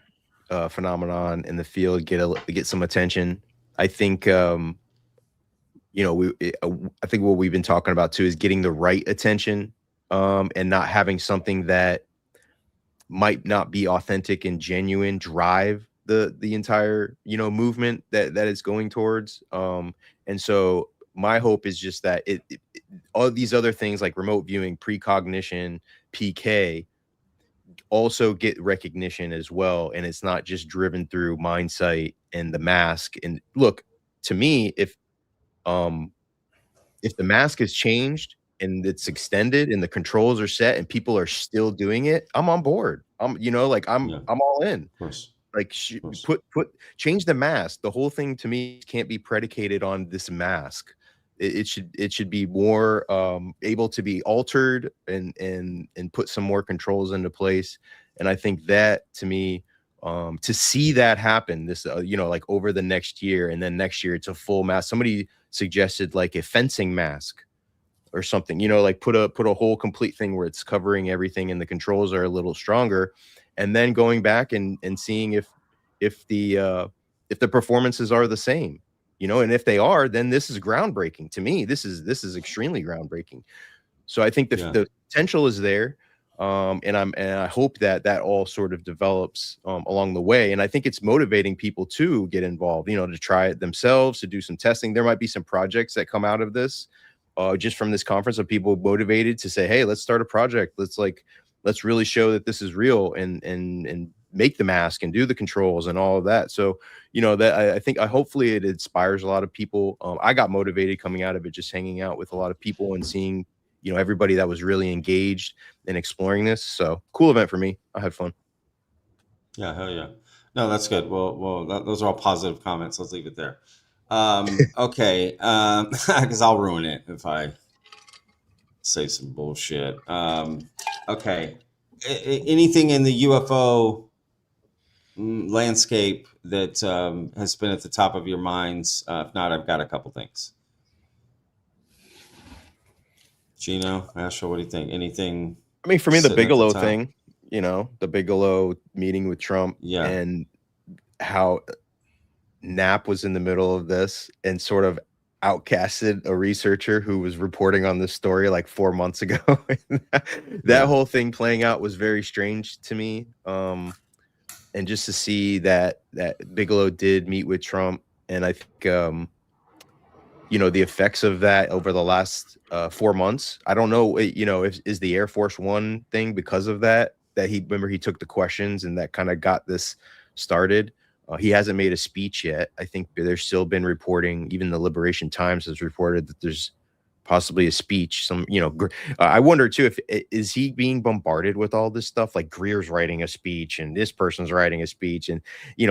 phenomenon in the field get some attention. I think I think what we've been talking about too is getting the right attention, and not having something that might not be authentic and genuine drive the entire movement that it's going towards. And so my hope is just that all these other things like remote viewing, precognition, PK also get recognition as well, and it's not just driven through mindsight and the mask. And look, to me, if the mask is changed and it's extended and the controls are set and people are still doing it, I'm on board. I'm all in. Of course. Like change the mask. The whole thing to me can't be predicated on this mask. It should be more able to be altered and put some more controls into place. And I think that to me, to see that happen, this like over the next year, and then next year it's a full mask. Somebody suggested like a fencing mask or something, like put a whole complete thing where it's covering everything and the controls are a little stronger, and then going back and seeing if the performances are the same. And if they are, then this is groundbreaking to me. This is extremely groundbreaking. So I think the potential is there, and I hope that all sort of develops along the way. And I think it's motivating people to get involved, to try it themselves, to do some testing. There might be some projects that come out of this, just from this conference, of people motivated to say, hey, let's start a project. Let's really show that this is real, and make the mask and do the controls and all of that. So, that I hopefully it inspires a lot of people. I got motivated coming out of it, just hanging out with a lot of people and seeing, everybody that was really engaged in exploring this. So cool event for me. I had fun. Yeah. Hell yeah. No, that's good. Well, those are all positive comments. Let's leave it there. Okay. Cause I'll ruin it if I say some bullshit. Okay. Anything in the UFO landscape that has been at the top of your minds? If not, I've got a couple things. Gino, Astral, what do you think? Anything? I mean, for me, the Bigelow thing, the Bigelow meeting with Trump, and how Knapp was in the middle of this and sort of outcasted a researcher who was reporting on this story like 4 months ago. that Yeah. whole thing playing out was very strange to me. And just to see that Bigelow did meet with Trump, and I think the effects of that over the last 4 months. I don't know, if is the Air Force One thing because of that he took the questions and that kind of got this started. He hasn't made a speech yet. I think there's still been reporting. Even the Liberation Times has reported that there's possibly a speech. I wonder too, is he being bombarded with all this stuff? Like Greer's writing a speech and this person's writing a speech, and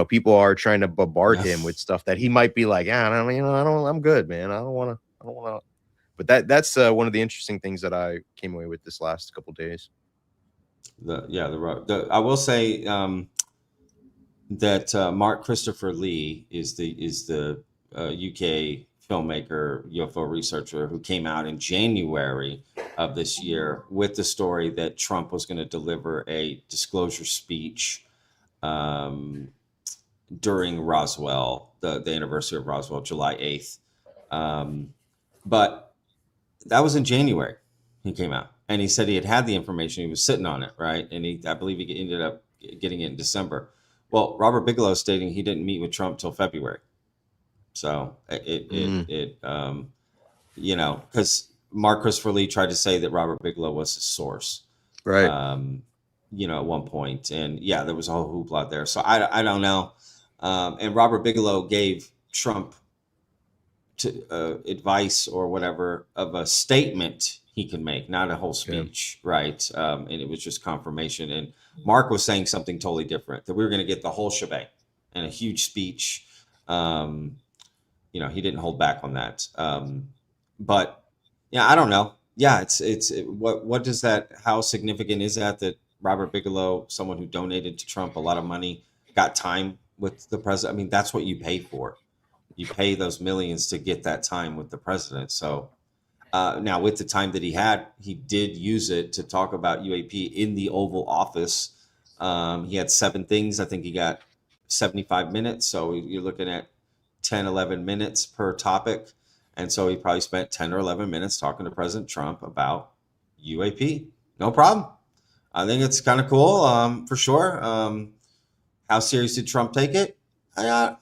people are trying to bombard him with stuff that he might be like, yeah, I'm good, man. I don't want to. But that's one of the interesting things that I came away with this last couple days. I will say that Mark Christopher Lee is the UK filmmaker, UFO researcher, who came out in January of this year with the story that Trump was going to deliver a disclosure speech during Roswell, the anniversary of Roswell, July 8th. But that was in January. He came out and he said he had the information. He was sitting on it, right? And I believe he ended up getting it in December. Well, Robert Bigelow stating he didn't meet with Trump till February. So because Mark Christopher Lee tried to say that Robert Bigelow was his source, right? At one point, and there was a whole hoopla there. So I don't know. And Robert Bigelow gave Trump advice or whatever of a statement he can make, not a whole speech, right? And it was just confirmation. And Mark was saying something totally different, that we were going to get the whole shebang and a huge speech. He didn't hold back on that. But I don't know. Yeah, what does that? How significant is that Robert Bigelow, someone who donated to Trump a lot of money, got time with the president? I mean, that's what you pay for. You pay those millions to get that time with the president. So now with the time that he had, he did use it to talk about UAP in the Oval Office. He had 7 things. I think he got 75 minutes. So you're looking at 10, 11 minutes per topic. And so he probably spent 10 or 11 minutes talking to President Trump about UAP. No problem. I think it's kind of cool, for sure. How serious did Trump take it? I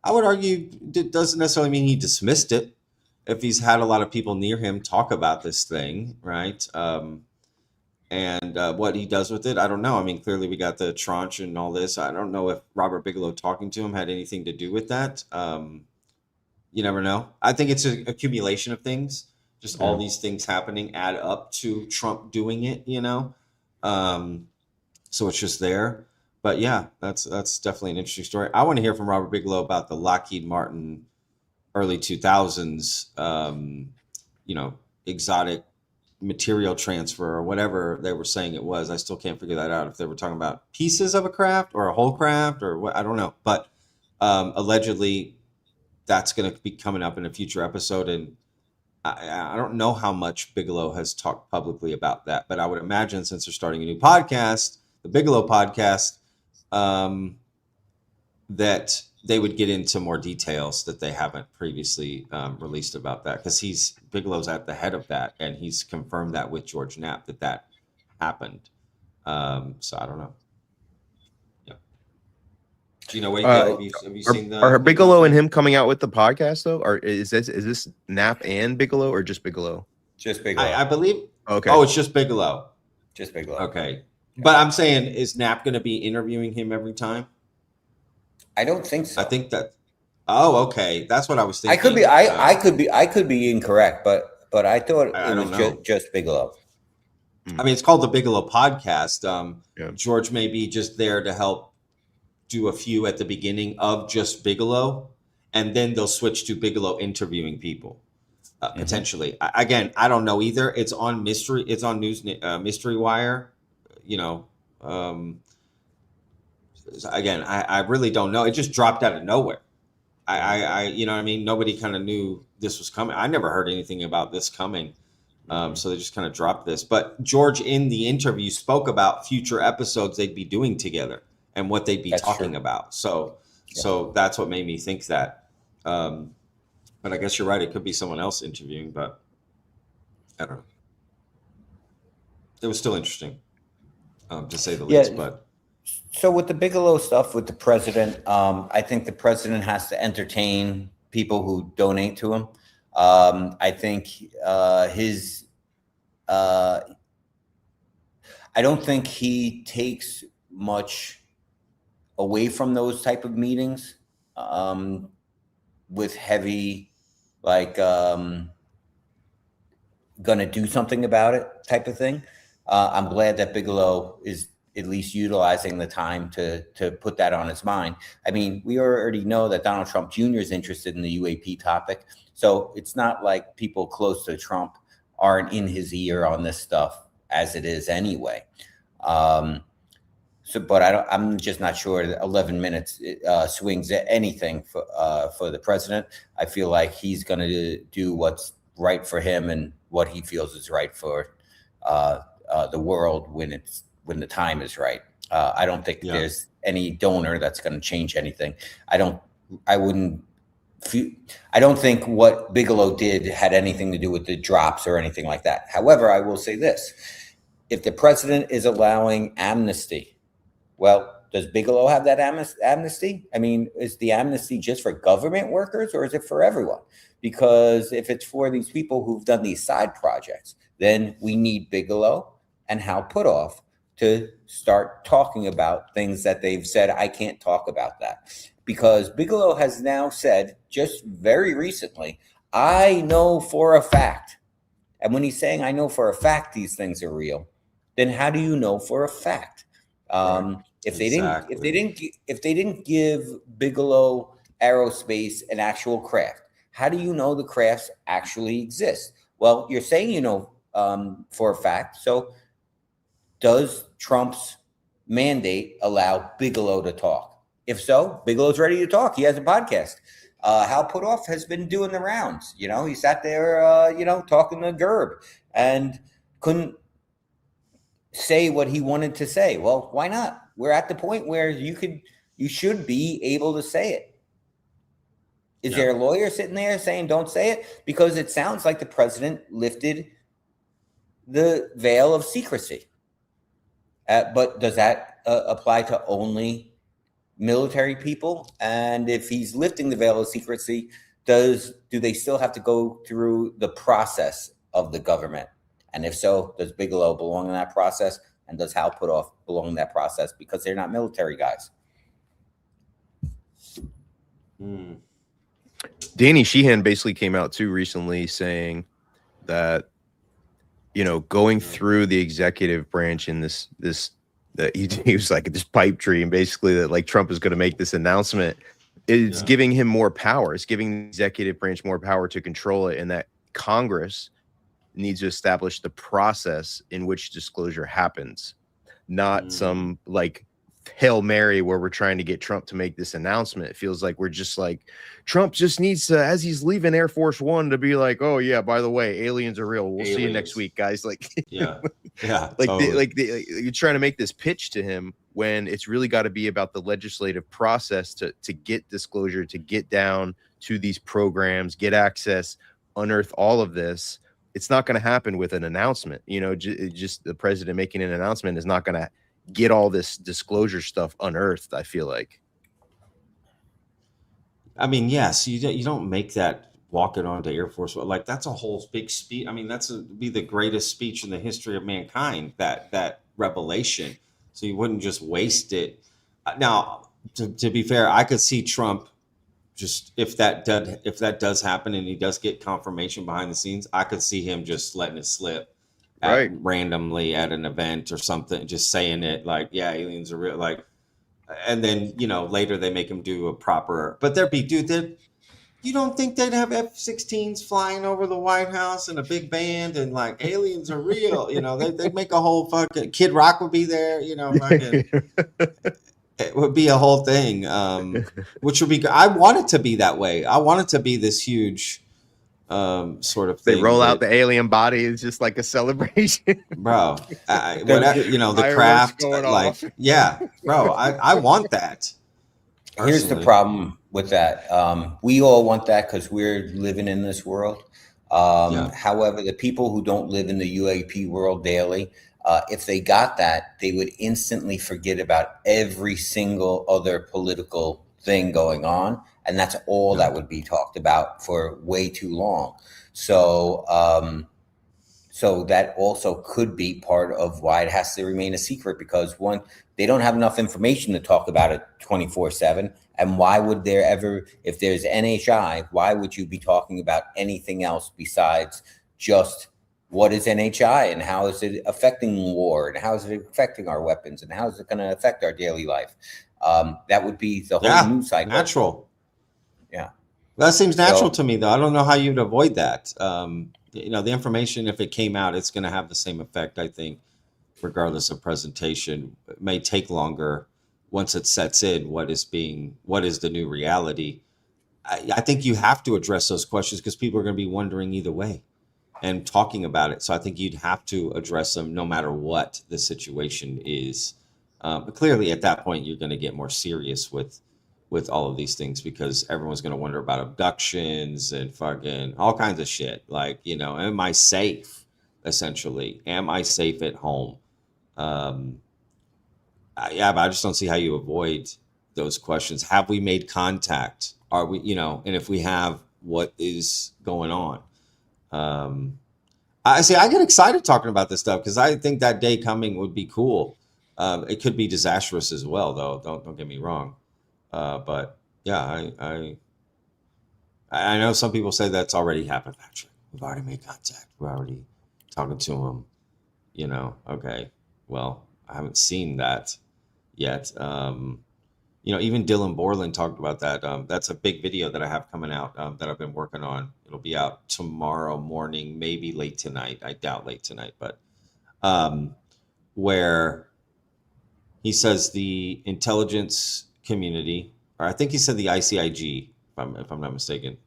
would argue it doesn't necessarily mean he dismissed it. If he's had a lot of people near him talk about this thing, right? And what he does with it, I don't know. I mean, clearly we got the tranche and all this. I don't know if Robert Bigelow talking to him had anything to do with that. You never know. I think it's an accumulation of things. Just all these things happening add up to Trump doing it, so it's just there. But that's definitely an interesting story. I want to hear from Robert Bigelow about the Lockheed Martin early 2000s, exotic material transfer or whatever they were saying it was. I still can't figure that out, if they were talking about pieces of a craft or a whole craft or what. I don't know. But allegedly, that's going to be coming up in a future episode. And I don't know how much Bigelow has talked publicly about that, but I would imagine, since they're starting a new podcast, the Bigelow podcast, that they would get into more details that they haven't previously released about that, because Bigelow's at the head of that, and he's confirmed that with George Knapp that happened. So I don't know. Yeah. Gino, what have you seen the? Are Bigelow and him coming out with the podcast though, or is this Knapp and Bigelow, or just Bigelow? Just Bigelow, I believe. Okay. Oh, it's just Bigelow. Just Bigelow. Okay. But I'm saying, is Knapp going to be interviewing him every time? I don't think so. I think that. Oh, okay. That's what I was thinking. I could be incorrect, but I thought it was just Bigelow. I mean, it's called the Bigelow Podcast. George may be just there to help do a few at the beginning of just Bigelow, and then they'll switch to Bigelow interviewing people, potentially. Again, I don't know either. It's on Mystery. It's on Mystery Wire. Again, I really don't know. It just dropped out of nowhere. I you know what I mean? Nobody kind of knew this was coming. I never heard anything about this coming. So they just kind of dropped this. But George, in the interview, spoke about future episodes they'd be doing together and what they'd be talking about. So that's what made me think that. But I guess you're right. It could be someone else interviewing, but I don't know. It was still interesting, to say the least. But so with the Bigelow stuff with the president, I think the president has to entertain people who donate to him. I think I don't think he takes much away from those type of meetings with heavy, like, gonna do something about it type of thing. I'm glad that Bigelow is at least utilizing the time to put that on his mind. I mean, we already know that Donald Trump Jr. is interested in the UAP topic. So it's not like people close to Trump aren't in his ear on this stuff as it is anyway. But I'm just not sure that 11 minutes swings anything for the president. I feel like he's going to do what's right for him and what he feels is right for the world when the time is right. I don't think there's any donor that's going to change anything. I don't think what Bigelow did had anything to do with the drops or anything like that. However, I will say this. If the president is allowing amnesty, well, does Bigelow have that amnesty? I mean, is the amnesty just for government workers or is it for everyone? Because if it's for these people who've done these side projects, then we need Bigelow and Hal Puthoff to start talking about things that they've said, I can't talk about that. Because Bigelow has now said, just very recently, I know for a fact. And when he's saying, I know for a fact these things are real, then how do you know for a fact? If they didn't give Bigelow Aerospace an actual craft, how do you know the crafts actually exist? Well, you're saying you know for a fact. So does Trump's mandate allow Bigelow to talk? If so, Bigelow's ready to talk. He has a podcast. Hal Puthoff has been doing the rounds. You know, he sat there, talking to Gerb and couldn't say what he wanted to say. Well, why not? We're at the point where you should be able to say it. Is there a lawyer sitting there saying don't say it? Because it sounds like the president lifted the veil of secrecy. But does that apply to only military people? And if he's lifting the veil of secrecy, do they still have to go through the process of the government? And if so, does Bigelow belong in that process? And does Hal Puthoff belong in that process? Because they're not military guys. Danny Sheehan basically came out too recently saying that, going through the executive branch in this that he was like this pipe dream, basically, that like Trump is going to make this announcement. It's giving him more power. It's giving the executive branch more power to control it, and that Congress needs to establish the process in which disclosure happens, not some like Hail Mary where we're trying to get Trump to make this announcement. It feels like we're just like, Trump just needs to, as he's leaving Air Force One, to be like, oh yeah, by the way, aliens are real. We'll see you next week, guys. Like, totally. You're trying to make this pitch to him when it's really got to be about the legislative process to get disclosure, to get down to these programs, get access, unearth all of this. It's not going to happen with an announcement. Just the president making an announcement is not going to get all this disclosure stuff unearthed, I feel like. I mean, yes, you don't make that walking onto Air Force One. Like, that's a whole big speech. I mean, be the greatest speech in the history of mankind, that revelation. So you wouldn't just waste it. Now, to be fair, I could see Trump just, if that does happen and he does get confirmation behind the scenes, I could see him just letting it slip randomly at an event or something, just saying it like, yeah, aliens are real, like, and then later they make him do a proper. But you don't think they'd have F-16s flying over the White House and a big band and like aliens are real? They'd make a whole fucking Kid Rock would be there. Fucking, it would be a whole thing, which would be. I want it to be that way. I want it to be this huge sort of thing. They roll out the alien body. It's just like a celebration, bro. Whatever, the craft, like, yeah, bro. I want that. Here's the problem with that. We all want that because we're living in this world. However, the people who don't live in the UAP world daily, if they got that, they would instantly forget about every single other political thing going on. And that's all that would be talked about for way too long. So, so that also could be part of why it has to remain a secret, because one, they don't have enough information to talk about it 24/7. And why would there ever, if there's NHI, why would you be talking about anything else besides just what is NHI and how is it affecting war and how is it affecting our weapons and how is it going to affect our daily life? That would be the whole news cycle. Natural. Yeah. That seems natural to me, though. I don't know how you'd avoid that. You know, the information, if it came out, it's going to have the same effect, I think, regardless of presentation. It may take longer once it sets in what is the new reality. I think you have to address those questions because people are going to be wondering either way and talking about it. So I think you'd have to address them no matter what the situation is. But clearly at that point, you're going to get more serious with all of these things because everyone's going to wonder about abductions and fucking all kinds of shit. Like, you know, am I safe? Essentially, am I safe at home? Yeah, but I just don't see how you avoid those questions. Have we made contact? Are we, you know, and if we have, what is going on? I get excited talking about this stuff because I think that day coming would be cool. It could be disastrous as well, though. Don't get me wrong. But yeah, I know some people say that's already happened. Actually, we've already made contact. We're already talking to them. You know, okay. Well, I haven't seen that yet. You know, even Dylan Borland talked about that. That's a big video that I have coming out that I've been working on. It'll be out tomorrow morning, maybe late tonight. I doubt late tonight, but where he says the intelligence community, or I think he said the ICIG, if I'm not mistaken,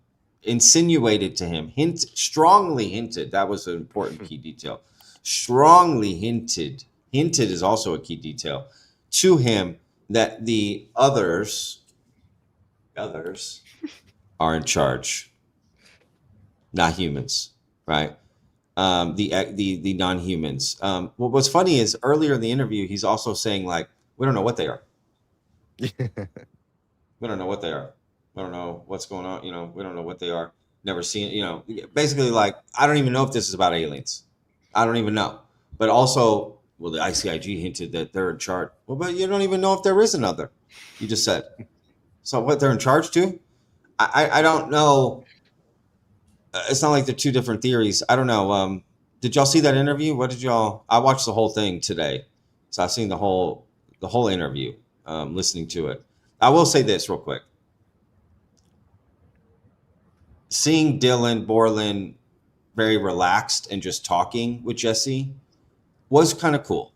insinuated to him, strongly hinted. That was an important key detail. Strongly hinted is also a key detail to him that the others are in charge, not humans, right? The non-humans. What's funny is earlier in the interview, he's also saying like, we don't know what they are. We don't know what they are. We don't know what's going on. You know, we don't know what they are. Never seen, you know, basically like, I don't even know if this is about aliens. I don't even know. But also, well, the ICIG hinted that they're in charge. Well, but you don't even know if there is another. You just said. So what, they're in charge too? I don't know. It's not like they're two different theories. I don't know. Did y'all see that interview? What did y'all? I watched the whole thing today. So I've seen the whole interview, listening to it. I will say this real quick. Seeing Dylan Borland very relaxed and just talking with Jesse was kind of cool.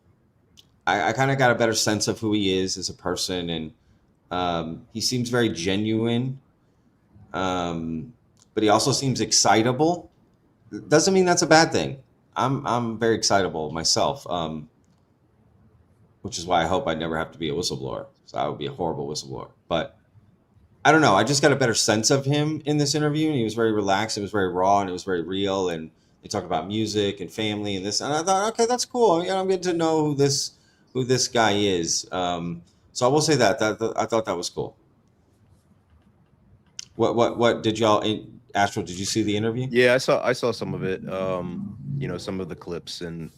I kind of got a better sense of who he is as a person, and he seems very genuine. But he also seems excitable. Doesn't mean that's a bad thing. I'm very excitable myself, which is why I hope I never have to be a whistleblower. So I would be a horrible whistleblower. But I don't know. I just got a better sense of him in this interview, and he was very relaxed. It was very raw, and it was very real. And they talked about music and family and this. And I thought, okay, that's cool. You know, I'm getting to know who this guy is. So I will say that I thought that was cool. What did y'all? Astral, did you see the interview? Yeah, I saw some of it. You know, some of the clips, and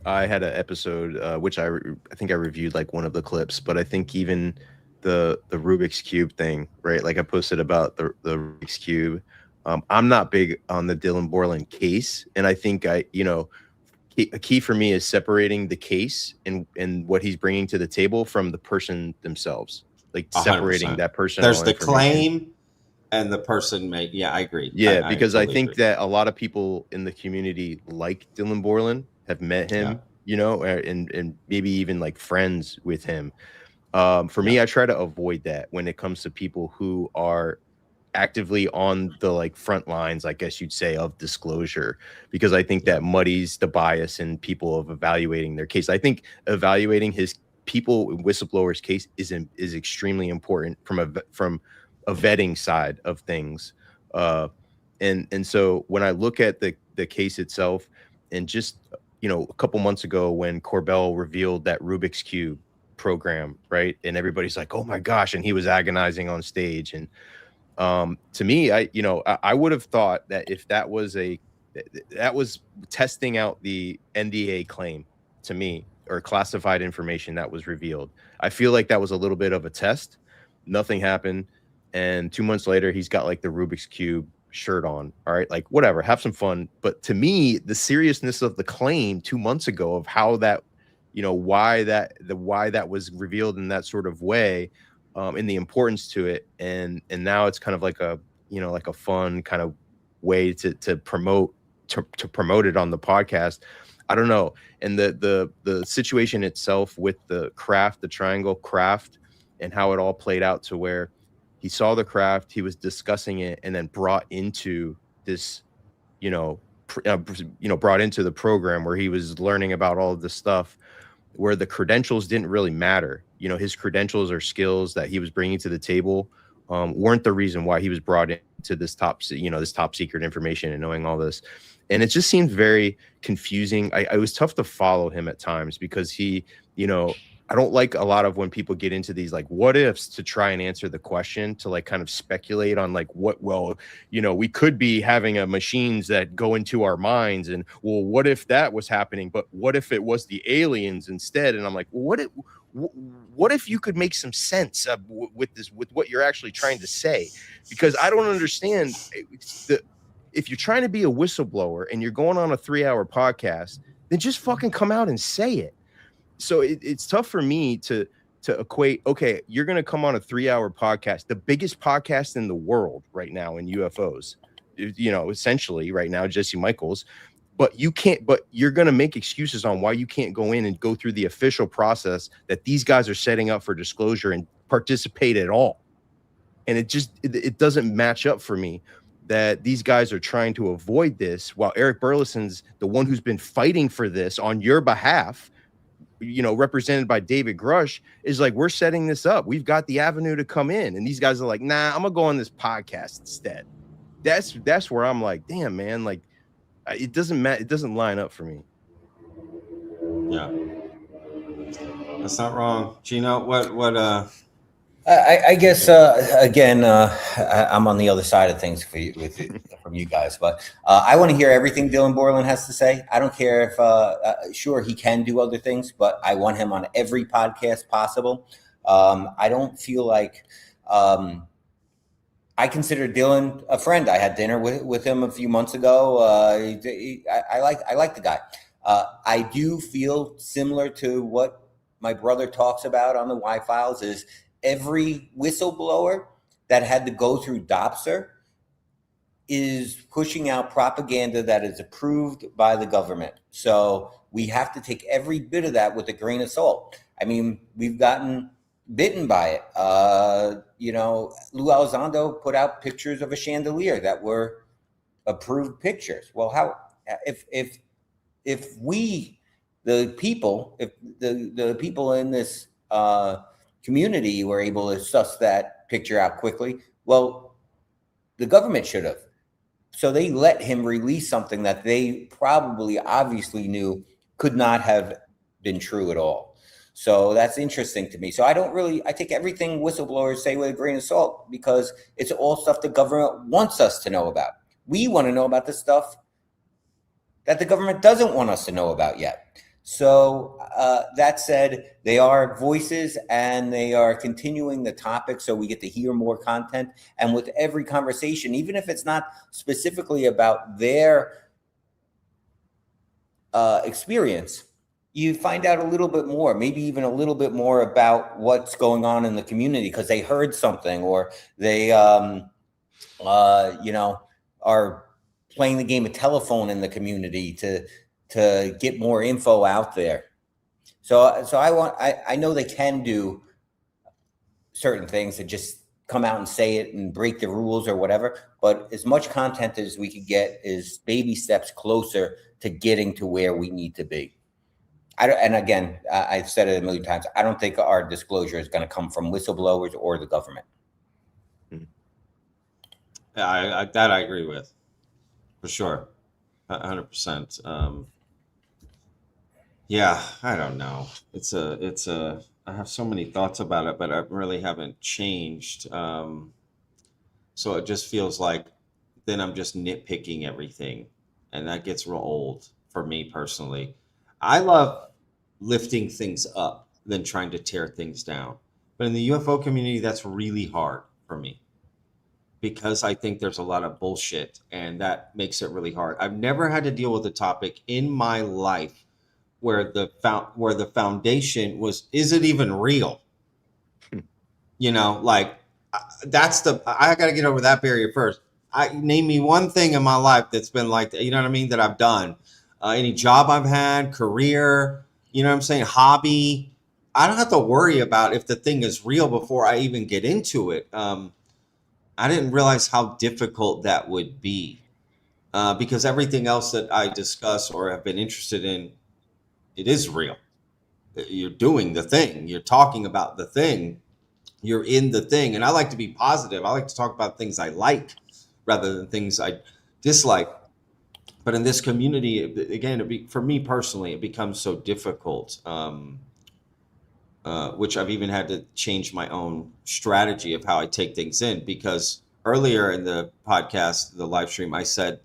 I had an episode which I think I reviewed like one of the clips, but I think even the Rubik's Cube thing, right? Like I posted about the Rubik's Cube. I'm not big on the Dylan Borland case, and I think a key for me is separating the case and what he's bringing to the table from the person themselves, like 100%. Separating that person. There's the claim and the person make. Yeah, I agree. Yeah, because I think that a lot of people in the community like Dylan Borland, have met him, you know, and maybe even like friends with him. For me, I try to avoid that when it comes to people who are actively on the like front lines, I guess you'd say, of disclosure, because I think that muddies the bias in people of evaluating their case. I think evaluating his people in whistleblowers case is extremely important from a vetting side of things. And so when I look at the case itself, and just, you know, a couple months ago when Corbell revealed that Rubik's Cube program, right? And everybody's like, oh my gosh, and he was agonizing on stage. And to me, I would have thought that if that was testing out the NDA claim to me, or classified information that was revealed. I feel like that was a little bit of a test. Nothing happened. And 2 months later, he's got like the Rubik's Cube shirt on. All right, like whatever, have some fun. But to me, the seriousness of the claim 2 months ago of how that, you know, why that was revealed in that sort of way, and the importance to it, and now it's kind of like a, you know, like a fun kind of way to promote it on the podcast. I don't know. And the situation itself with the craft, the triangle craft, and how it all played out to where he saw the craft, he was discussing it, and then brought into this, brought into the program where he was learning about all of this stuff, where the credentials didn't really matter. You know, his credentials or skills that he was bringing to the table weren't the reason why he was brought into this top secret information and knowing all this. And it just seemed very confusing. It was tough to follow him at times because he, you know, I don't like a lot of when people get into these like what ifs to try and answer the question, to like kind of speculate on like we could be having a machines that go into our minds, and well, what if that was happening, but what if it was the aliens instead? And I'm like, what if you could make some sense with what you're actually trying to say? Because I don't understand if you're trying to be a whistleblower and you're going on a 3-hour podcast, then just fucking come out and say it. So it's tough for me to equate, okay, you're going to come on a 3-hour podcast, the biggest podcast in the world right now in UFOs, you know, essentially right now, Jesse Michaels, but you're going to make excuses on why you can't go in and go through the official process that these guys are setting up for disclosure and participate at all. And it doesn't match up for me that these guys are trying to avoid this while Eric Burleson's the one who's been fighting for this on your behalf, you know, represented by David Grush, is like, we're setting this up. We've got the avenue to come in. And these guys are like, nah, I'm gonna go on this podcast instead. That's where I'm like, damn, man, like it doesn't line up for me. Yeah. That's not wrong. Gino, what I guess again, I'm on the other side of things from you guys, but I want to hear everything Dylan Borland has to say. I don't care if sure, he can do other things, but I want him on every podcast possible. I don't feel like I consider Dylan a friend. I had dinner with him a few months ago. I like the guy. I do feel similar to what my brother talks about on the Y Files is every whistleblower that had to go through DOPSR is pushing out propaganda that is approved by the government. So we have to take every bit of that with a grain of salt. I mean, we've gotten bitten by it. Lou Elizondo put out pictures of a chandelier that were approved pictures. Well, how if we, the people, if the people in this community were able to suss that picture out quickly, well, the government should have. So they let him release something that they probably obviously knew could not have been true at all. So that's interesting to me. So I take everything whistleblowers say with a grain of salt because it's all stuff the government wants us to know about. We want to know about the stuff that the government doesn't want us to know about yet. So that said, they are voices and they are continuing the topic so we get to hear more content. And with every conversation, even if it's not specifically about their experience, you find out a little bit more, maybe even a little bit more about what's going on in the community because they heard something or they, are playing the game of telephone in the community to get more info out there. So I know they can do certain things and just come out and say it and break the rules or whatever, but as much content as we could get is baby steps closer to getting to where we need to be. And again, I've said it a million times. I don't think our disclosure is going to come from whistleblowers or the government. Yeah, that I agree with, for sure, 100%. Yeah, I don't know. I have so many thoughts about it, but I really haven't changed. So it just feels like then I'm just nitpicking everything, and that gets real old for me personally. I love lifting things up than trying to tear things down. But in the UFO community, that's really hard for me because I think there's a lot of bullshit, and that makes it really hard. I've never had to deal with a topic in my life where the foundation was, is it even real? You know, like I got to get over that barrier first. Name me one thing in my life that's been like, you know what I mean, that I've done. Any job I've had, career, you know what I'm saying, hobby. I don't have to worry about if the thing is real before I even get into it. I didn't realize how difficult that would be because everything else that I discuss or have been interested in, it is real. You're doing the thing. You're talking about the thing. You're in the thing. And I like to be positive. I like to talk about things I like rather than things I dislike. But in this community, again, for me personally, it becomes so difficult, which I've even had to change my own strategy of how I take things in. Because earlier in the podcast, the live stream, I said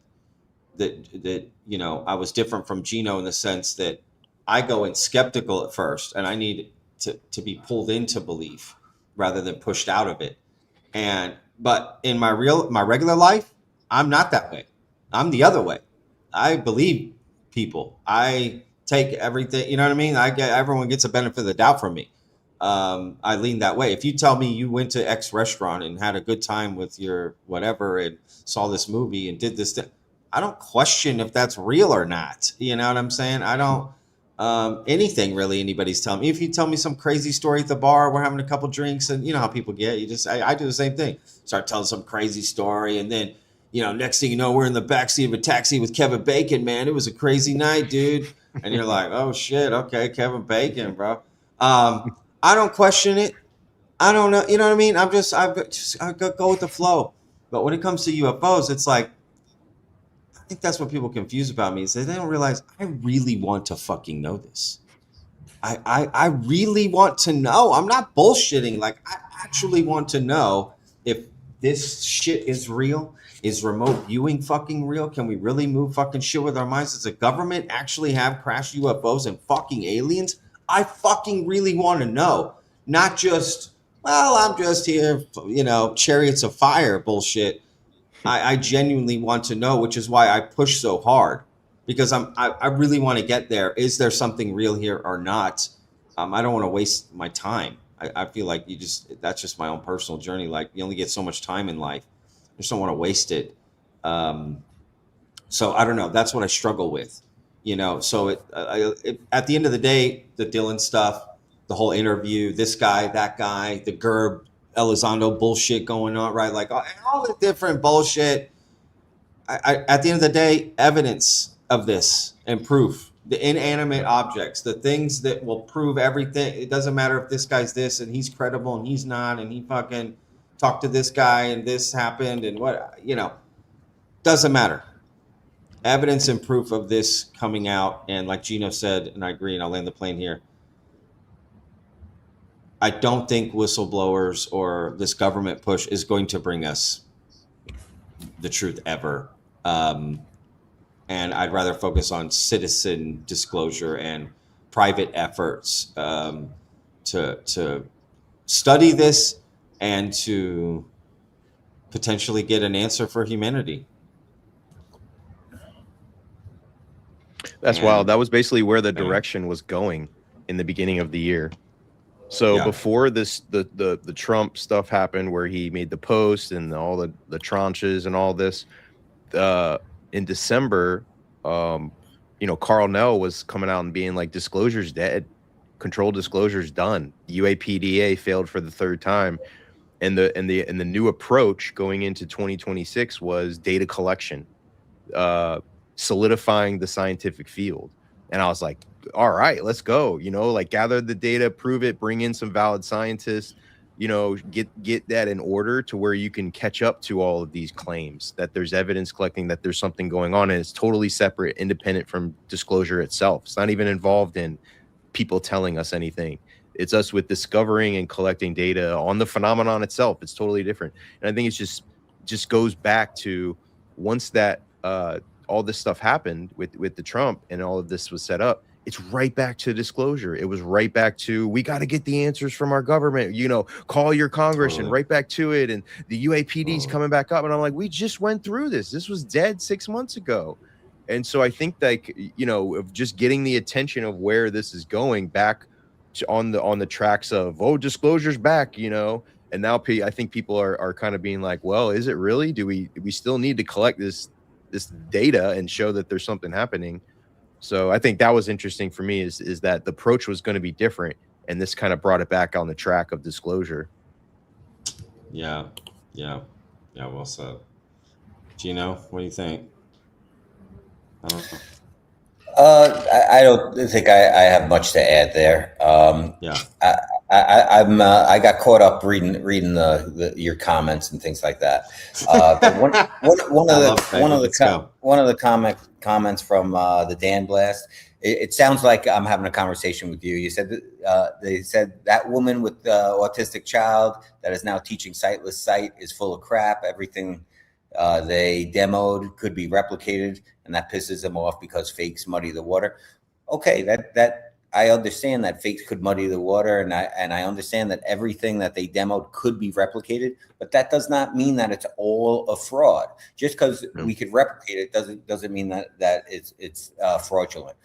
that you know, I was different from Gino in the sense that I go in skeptical at first, and I need to be pulled into belief rather than pushed out of it. But in my regular life, I'm not that way. I'm the other way. I believe people. I take everything. You know what I mean? Everyone gets a benefit of the doubt from me. I lean that way. If you tell me you went to X restaurant and had a good time with your whatever and saw this movie and did this thing, I don't question if that's real or not. You know what I'm saying? I don't anything really anybody's telling me. If you tell me some crazy story at the bar, we're having a couple drinks, and you know how people get. I do the same thing. Start telling some crazy story, and then you know, next thing you know, we're in the backseat of a taxi with Kevin Bacon. Man, it was a crazy night, dude. And you're like, oh shit, okay, Kevin Bacon, bro. I don't question it. I don't know. You know what I mean? I go with the flow. But when it comes to UFOs, it's like, I think that's what people confuse about me is they don't realize I really want to fucking know this. I really want to know. I'm not bullshitting. Like, I actually want to know if this shit is real. Is remote viewing fucking real? Can we really move fucking shit with our minds? Does the government actually have crashed UFOs and fucking aliens? I fucking really want to know. Not just, well, I'm just here, you know, chariots of fire bullshit. I genuinely want to know, which is why I push so hard, because I really want to get there. Is there something real here or not? I don't want to waste my time. I feel like that's just my own personal journey. Like, you only get so much time in life. I just don't want to waste it. So I don't know. That's what I struggle with, you know. So at the end of the day, the Dylan stuff, the whole interview, this guy, that guy, the Gerb Elizondo bullshit going on, right? Like all the different bullshit. At the end of the day, evidence of this and proof, the inanimate objects, the things that will prove everything. It doesn't matter if this guy's this and he's credible and he's not, and he fucking talked to this guy and this happened and what, you know, doesn't matter. Evidence and proof of this coming out. And like Gino said, and I agree, and I'll land the plane here, I don't think whistleblowers or this government push is going to bring us the truth ever. And I'd rather focus on citizen disclosure and private efforts to study this and to potentially get an answer for humanity. That's wild. That was basically where the direction was going in the beginning of the year. So before this, the Trump stuff happened where he made the post and all the tranches and all this, in December, you know, Carl Nell was coming out and being like, disclosure's dead, controlled disclosure's done. UAPDA failed for the third time. And the new approach going into 2026 was data collection, solidifying the scientific field. And I was like, all right, let's go, like gather the data, prove it, bring in some valid scientists, get that in order to where you can catch up to all of these claims that there's evidence collecting, that there's something going on, and it's totally separate, independent from disclosure itself. It's not even involved in people telling us anything. It's us with discovering and collecting data on the phenomenon itself. It's totally different. And I think it's just goes back to once that all this stuff happened with the Trump and all of this was set up, it's right back to disclosure. It was right back to, we got to get the answers from our government, call your Congress, and right back to it. And the UAPD's coming back up. And I'm like, we just went through this. This was dead 6 months ago. And so I think like, of just getting the attention of where this is going back to, on the tracks of, disclosure's back, and now I think people are kind of being like, well, is it really? Do we still need to collect this data and show that there's something happening? So I think that was interesting for me is that the approach was going to be different, and this kind of brought it back on the track of disclosure. Yeah. Well said. Gino, what do you think? I don't know. I don't think I have much to add there. I got caught up reading your comments and things like that. But one of the comments from the Dan Blast. It sounds like I'm having a conversation with you. You said that, they said that woman with the autistic child that is now teaching sightless sight is full of crap. Everything they demoed could be replicated, and that pisses them off because fakes muddy the water. Okay, that I understand that fakes could muddy the water, and I understand that everything that they demoed could be replicated, but that does not mean that it's all a fraud. Just because we could replicate it doesn't mean that it's fraudulent.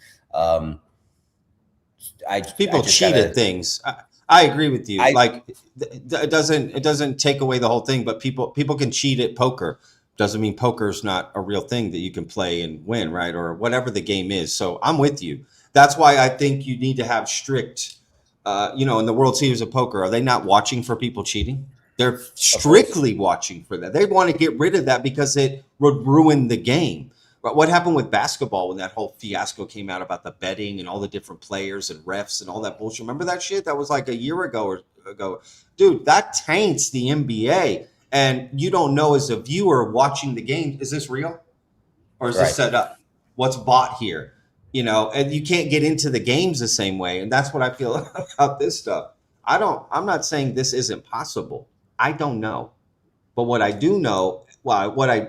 People cheat at things. I agree with you. It doesn't take away the whole thing, but people can cheat at poker. Doesn't mean poker's not a real thing that you can play and win, right? Or whatever the game is. So I'm with you. That's why I think you need to have strict, in the World Series of Poker, are they not watching for people cheating? They're strictly watching for that. They want to get rid of that because it would ruin the game. But what happened with basketball when that whole fiasco came out about the betting and all the different players and refs and all that bullshit? Remember that shit? That was like a year ago. Dude, that taints the NBA. And you don't know as a viewer watching the game, is this real? Or is this set up? What's bought here? And you can't get into the games the same way. And that's what I feel about this stuff. I'm not saying this isn't possible. I don't know. But what I do know, what I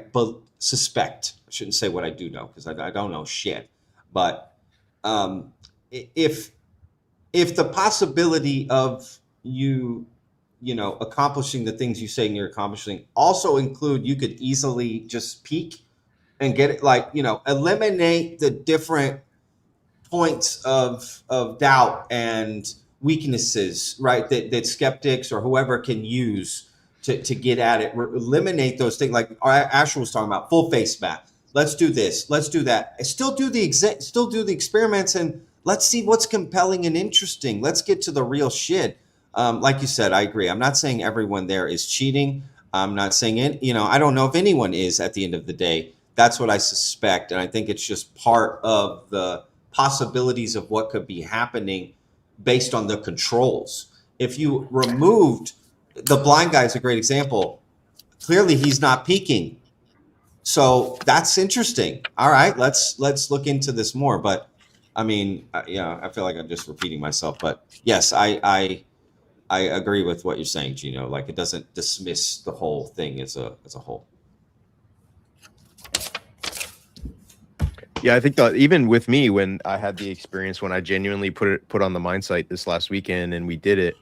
suspect, I shouldn't say what I do know because I don't know shit. But if the possibility of you accomplishing the things you say you're accomplishing also include, you could easily just peek and get it, eliminate the different points of doubt and weaknesses, right? That skeptics or whoever can use to get at it. Eliminate those things, like Astral was talking about, full face mask. Let's do this. Let's do that. Still do the experiments, and let's see what's compelling and interesting. Let's get to the real shit. Like you said, I agree. I'm not saying everyone there is cheating. I'm not saying it. I don't know if anyone is at the end of the day. That's what I suspect. And I think it's just part of the possibilities of what could be happening based on the controls. If you removed the blind guy, is a great example. Clearly, he's not peaking. So that's interesting. All right, let's look into this more. But I mean, I feel like I'm just repeating myself. But yes, I agree with what you're saying, Gino. Like, it doesn't dismiss the whole thing as a whole. Yeah, I think that even with me, when I had the experience, when I genuinely put on the Mind Site this last weekend and we did it,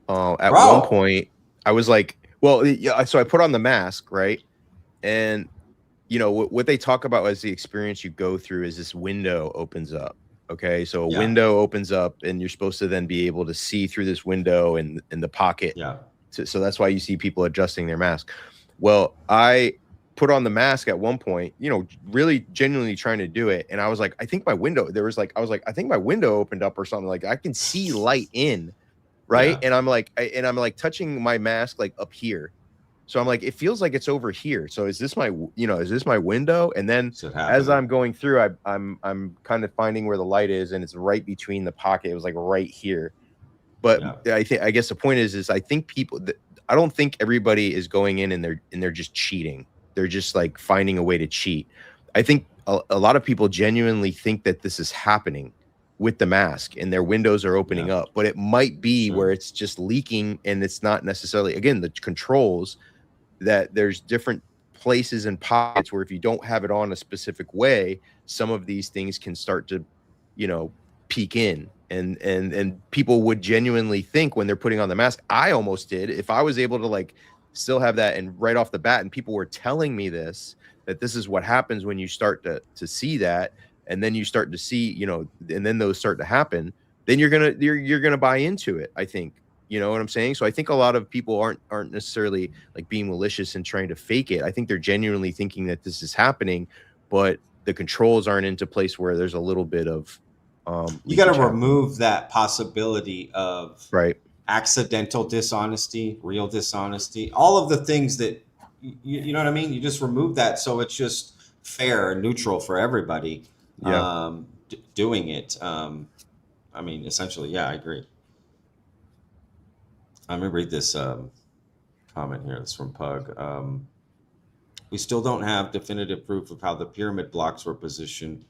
at one point I was like, well, yeah, so I put on the mask, right? And what they talk about as the experience you go through is this window opens up. Okay, so a window opens up, and you're supposed to then be able to see through this window in the pocket. Yeah. So that's why you see people adjusting their mask. Well, I put on the mask at one point, really genuinely trying to do it, and I was like, I think my window. I think my window opened up or something. Like, I can see light in, right? Yeah. And I'm like touching my mask like up here. So I'm like, it feels like it's over here. So is this my, is this my window? And then Is it as happening? I'm going through, I'm kind of finding where the light is, and it's right between the pocket. It was like right here. But Yeah. I guess the point is I think I don't think everybody is going in and they're just cheating. They're just like finding a way to cheat. I think a lot of people genuinely think that this is happening with the mask and their windows are opening Yeah. up, but it might be where Sure. it's just leaking and it's not necessarily, again, the controls, that there's different places and pockets where if you don't have it on a specific way, some of these things can start to, peek in. And people would genuinely think when they're putting on the mask, I almost did, if I was able to like still have that and right off the bat, and people were telling me that this is what happens when you start to see that, and then you start to see, and then those start to happen, then you're gonna buy into it, I think. You know what I'm saying? So I think a lot of people aren't necessarily like being malicious and trying to fake it. I think they're genuinely thinking that this is happening, but the controls aren't into place where there's a little bit of You got to leakage happening. remove that possibility of Right. accidental dishonesty, real dishonesty, all of the things that you know what I mean. You just remove that, so it's just fair and neutral for everybody Yeah. doing it. I mean, essentially, yeah, I agree. I'm gonna read this comment here. It's from Pug. We still don't have definitive proof of how the pyramid blocks were positioned.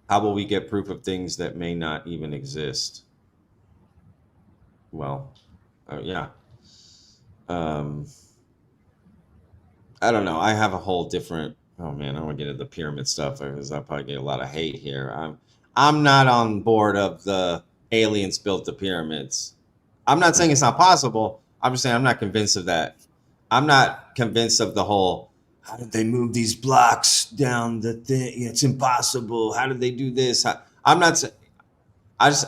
How will we get proof of things that may not even exist? Well, yeah. I don't know. I have a whole different. Oh man, I don't want to get into the pyramid stuff because I probably get a lot of hate here. I'm not on board of the aliens built the pyramids. I'm not saying it's not possible. I'm just saying I'm not convinced of that. I'm not convinced of the whole. How did they move these blocks down the thing? It's impossible. How did they do this? I'm not. I just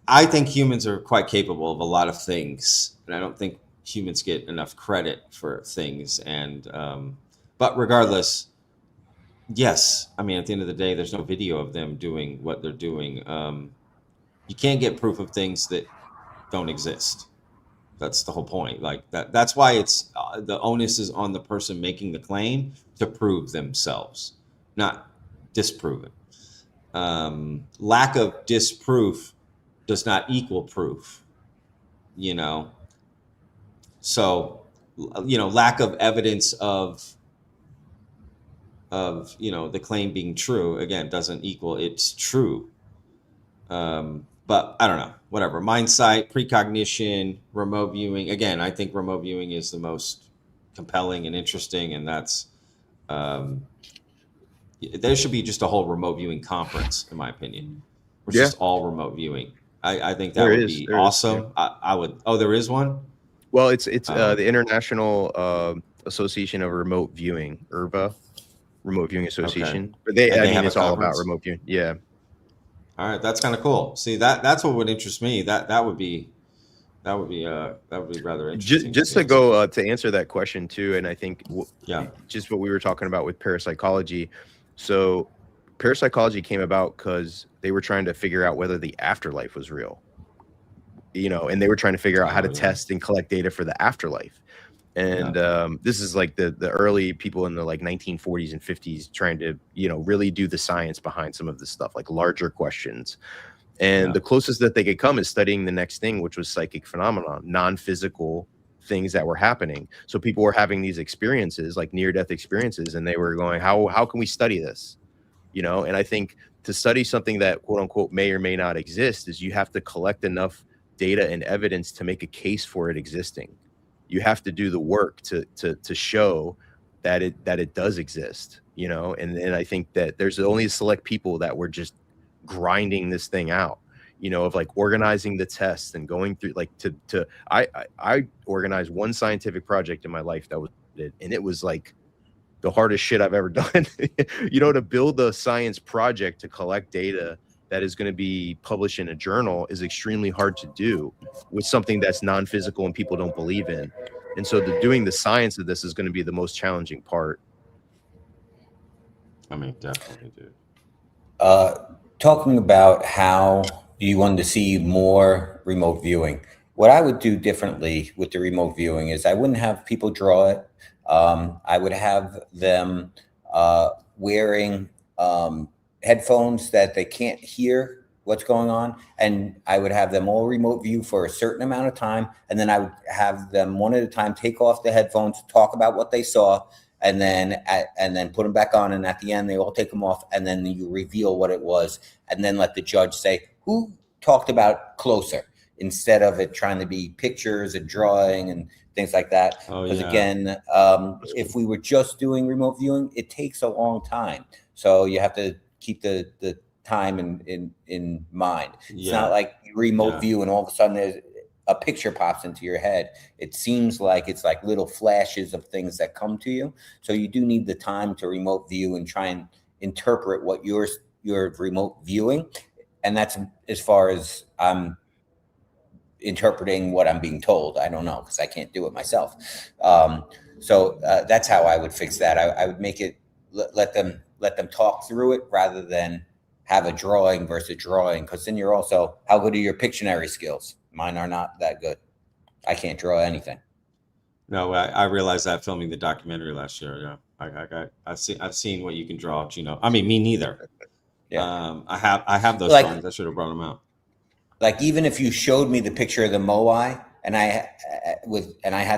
I think humans are quite capable of a lot of things, and I don't think humans get enough credit for things. And but regardless, yes, I mean at the end of the day, there's no video of them doing what they're doing. You can't get proof of things that don't exist. That's the whole point. Like that. That's why it's the onus is on the person making the claim to prove themselves, not disprove it. Lack of disproof does not equal proof. You know, so lack of evidence of the claim being true again doesn't equal it's true. But I don't know, whatever. Mind sight, precognition, remote viewing. Again, I think remote viewing is the most compelling and interesting, and that's there should be just a whole remote viewing conference, in my opinion. It's Yeah. just all remote viewing. I think that There would is. be There is, awesome. yeah. I would. Oh, there is one. Well, it's the International Association of Remote Viewing, IRVA, Remote Viewing Okay. Association. But And I they mean, have a it's all about conference. remote viewing. Yeah. All right, that's kind of cool. See, that's what would interest me. That would be rather interesting. Just be to go honest. to answer that question too, and I think Yeah. just what we were talking about with parapsychology. So parapsychology came about because they were trying to figure out whether the afterlife was real, and they were trying to figure out how Oh, to yeah. test and collect data for the afterlife. And this is like the early people in the like 1940s and 50s trying to really do the science behind some of this stuff, like larger questions. And Yeah. the closest that they could come is studying the next thing, which was psychic phenomenon, non-physical things that were happening. So people were having these experiences, like near-death experiences, and they were going, how can we study this? And I think to study something that quote unquote may or may not exist is you have to collect enough data and evidence to make a case for it existing. You have to do the work to show that it does exist, and I think that there's only select people that were just grinding this thing out, of like organizing the tests and going through like I organized one scientific project in my life that was it, and it was like the hardest shit I've ever done. To build a science project to collect data that is going to be published in a journal is extremely hard to do with something that's non-physical and people don't believe in. And so doing the science of this is going to be the most challenging part. I mean, definitely, dude. Talking about how you want to see more remote viewing, What I would do differently with the remote viewing is I wouldn't have people draw it. I would have them wearing headphones that they can't hear what's going on. And I would have them all remote view for a certain amount of time. And then I would have them one at a time take off the headphones, talk about what they saw, and then put them back on. And at the end, they all take them off. And then you reveal what it was. And then let the judge say, who talked about closer, instead of it trying to be pictures and drawing and things like that. Because again, if we were just doing remote viewing, it takes a long time. So you have to keep the time in mind. It's not like you remote view and all of a sudden there's a picture pops into your head. It seems like it's like little flashes of things that come to you. So you do need the time to remote view and try and interpret what you're remote viewing. And that's as far as I'm interpreting what I'm being told. I don't know, because I can't do it myself. So that's how I would fix that. I would make it, let them talk through it rather than have a drawing versus drawing, because then you're also, how good are your Pictionary skills? Mine are not that good. I can't draw anything. No, I realized that filming the documentary last year. Yeah, I've seen what you can draw, Gino. I mean, me neither. Yeah, I have those drawings. I should have brought them out. Like, even if you showed me the picture of the moai and I had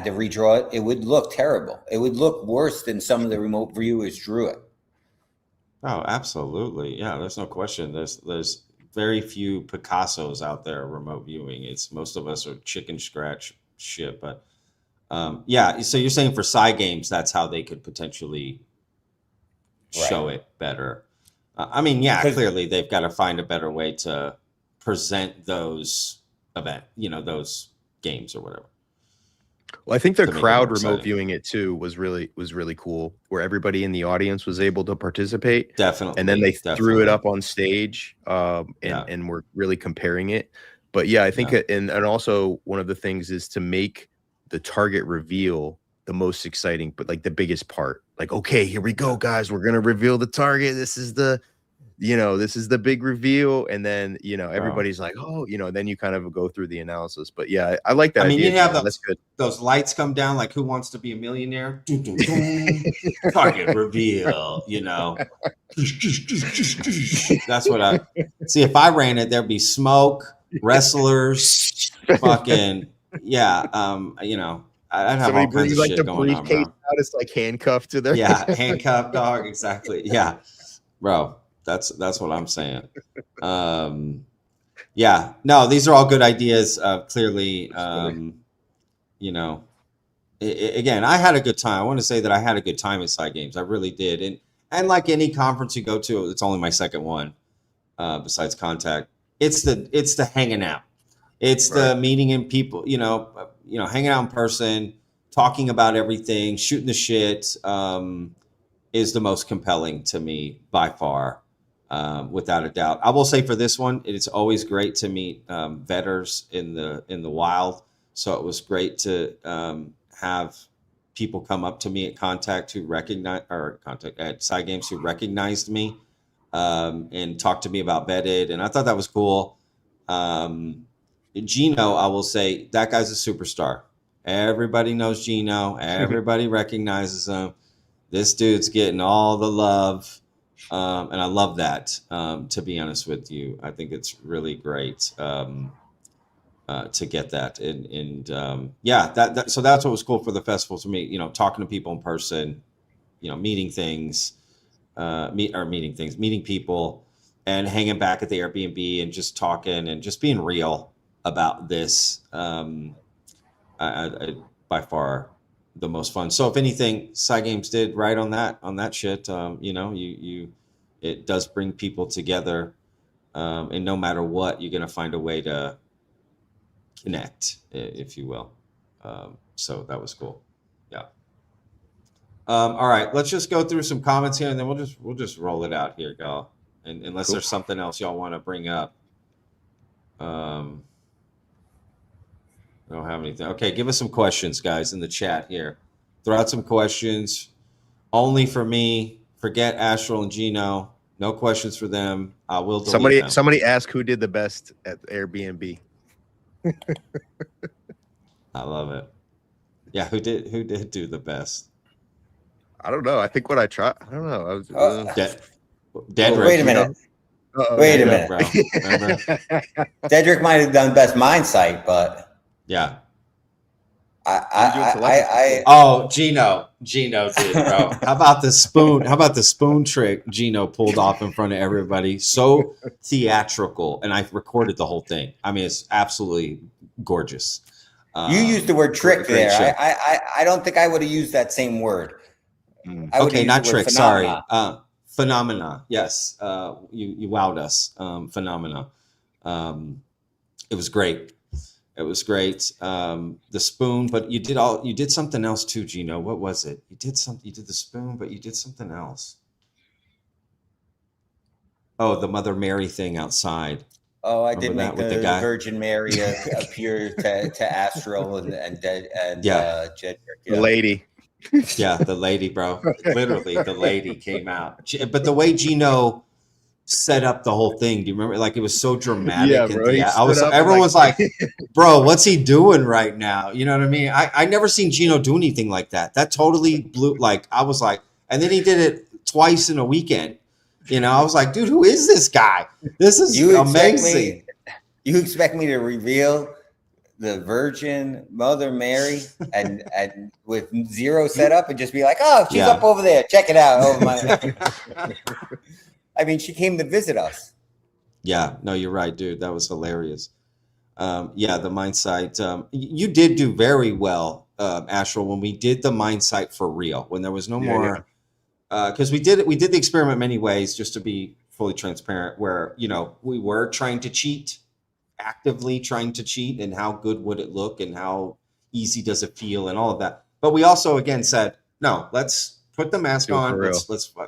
to redraw it, it would look terrible. It would look worse than some of the remote viewers drew it. Oh, absolutely. Yeah, there's no question. There's very few Picassos out there remote viewing. It's most of us are chicken scratch shit. But yeah, so you're saying for side games, that's how they could potentially show it better. I mean, yeah, clearly they've got to find a better way to present those those games or whatever. Well, I think the crowd remote viewing it too was really cool, where everybody in the audience was able to participate. Definitely. And then they threw it up on stage, and we're really comparing it. But yeah, I think and also one of the things is to make the target reveal the most exciting, but like the biggest part. Like, okay, here we go, guys. We're gonna reveal the target. This is the big reveal, and then everybody's like, oh, then you kind of go through the analysis. But yeah, I like that. I mean, idea. you have that's good. Those lights come down like Who Wants to Be a Millionaire? Target reveal, That's what I see. If I ran it, there'd be smoke, wrestlers, fucking I'd have all kinds of shit going on, bro. It's like handcuffed to their handcuffed dog, exactly. Yeah, bro. That's what I'm saying. Yeah, no, these are all good ideas. Clearly, again, I had a good time. I want to say that I had a good time at Side Games. I really did. And like any conference you go to, it's only my second one, besides Contact. It's the hanging out. It's the meeting in people, hanging out in person, talking about everything, shooting the shit, is the most compelling to me by far. Without a doubt. I will say for this one, it's always great to meet vetters in the wild. So it was great to have people come up to me at Contact at Side Games who recognized me and talked to me about Vetted, and I thought that was cool. Gino, I will say that guy's a superstar. Everybody knows Gino. Everybody recognizes him. This dude's getting all the love. And I love that, to be honest with you. I think it's really great to get that. So that's what was cool for the festival to me, talking to people in person, meeting people and hanging back at the Airbnb and just talking and just being real about this. I by far the most fun. So if anything, Side Games did right on that shit. It does bring people together, and no matter what, you're gonna find a way to connect, if you will. So that was cool. Yeah. All right, let's just go through some comments here, and then we'll just roll it out here, y'all. And unless there's something else y'all want to bring up. I don't have anything. Okay, give us some questions, guys, in the chat here. Throw out some questions. Only for me. Forget Astral and Gino. No questions for them. I will delete them. Somebody ask who did the best at Airbnb. I love it. Yeah, who did do the best? I don't know. I think what I tried, I don't know. I was, De- Well, Dedrick. wait a minute. uh-oh, Wait a Dedrick, minute. bro. Remember? Dedrick might have done best mind sight, but Yeah. What are you doing telepathy? Oh, Gino did, bro. How about the spoon? How about the spoon trick Gino pulled off in front of everybody? So theatrical, and I recorded the whole thing. I mean, it's absolutely gorgeous. you used the word trick great show. there. I don't think I would have used that same word. I would Okay, have not used the word trick. Sorry, phenomena. phenomena. Yes, you wowed us. Phenomena. It was great. It was great. The spoon, but you did something else too, Gino. What was it? You did something. You did the spoon, but you did something else. Oh, the Mother Mary thing outside. Oh, I Remember did that make with the the guy? Virgin Mary appear to Astral and Yeah. Jedrick. The lady. Yeah, the lady, bro. Literally, the lady came out. But the way Gino set up the whole thing, do you remember? Like, it was so dramatic. Yeah, And bro. He stood up and, everyone like- was like, bro, what's he doing right now? You know what I mean? I never seen Gino do anything like that. That totally blew, like, I was like, and then he did it twice in a weekend. You know, I was like, dude, who is this guy? This is amazing. You expect me to reveal the Virgin Mother Mary and with zero setup and just be like, oh, she's Yeah. up over there. Check it out. Over my. I mean, she came to visit us. Yeah, no, you're right, dude. That was hilarious. Yeah, the mind sight. You did do very well, Astral, when we did the mind sight for real, when there was no more, because we did the experiment many ways, just to be fully transparent, where, you know, we were trying to cheat, actively trying to cheat, and how good would it look and how easy does it feel and all of that. But we also again said, no, let's put the mask Do it on. for real.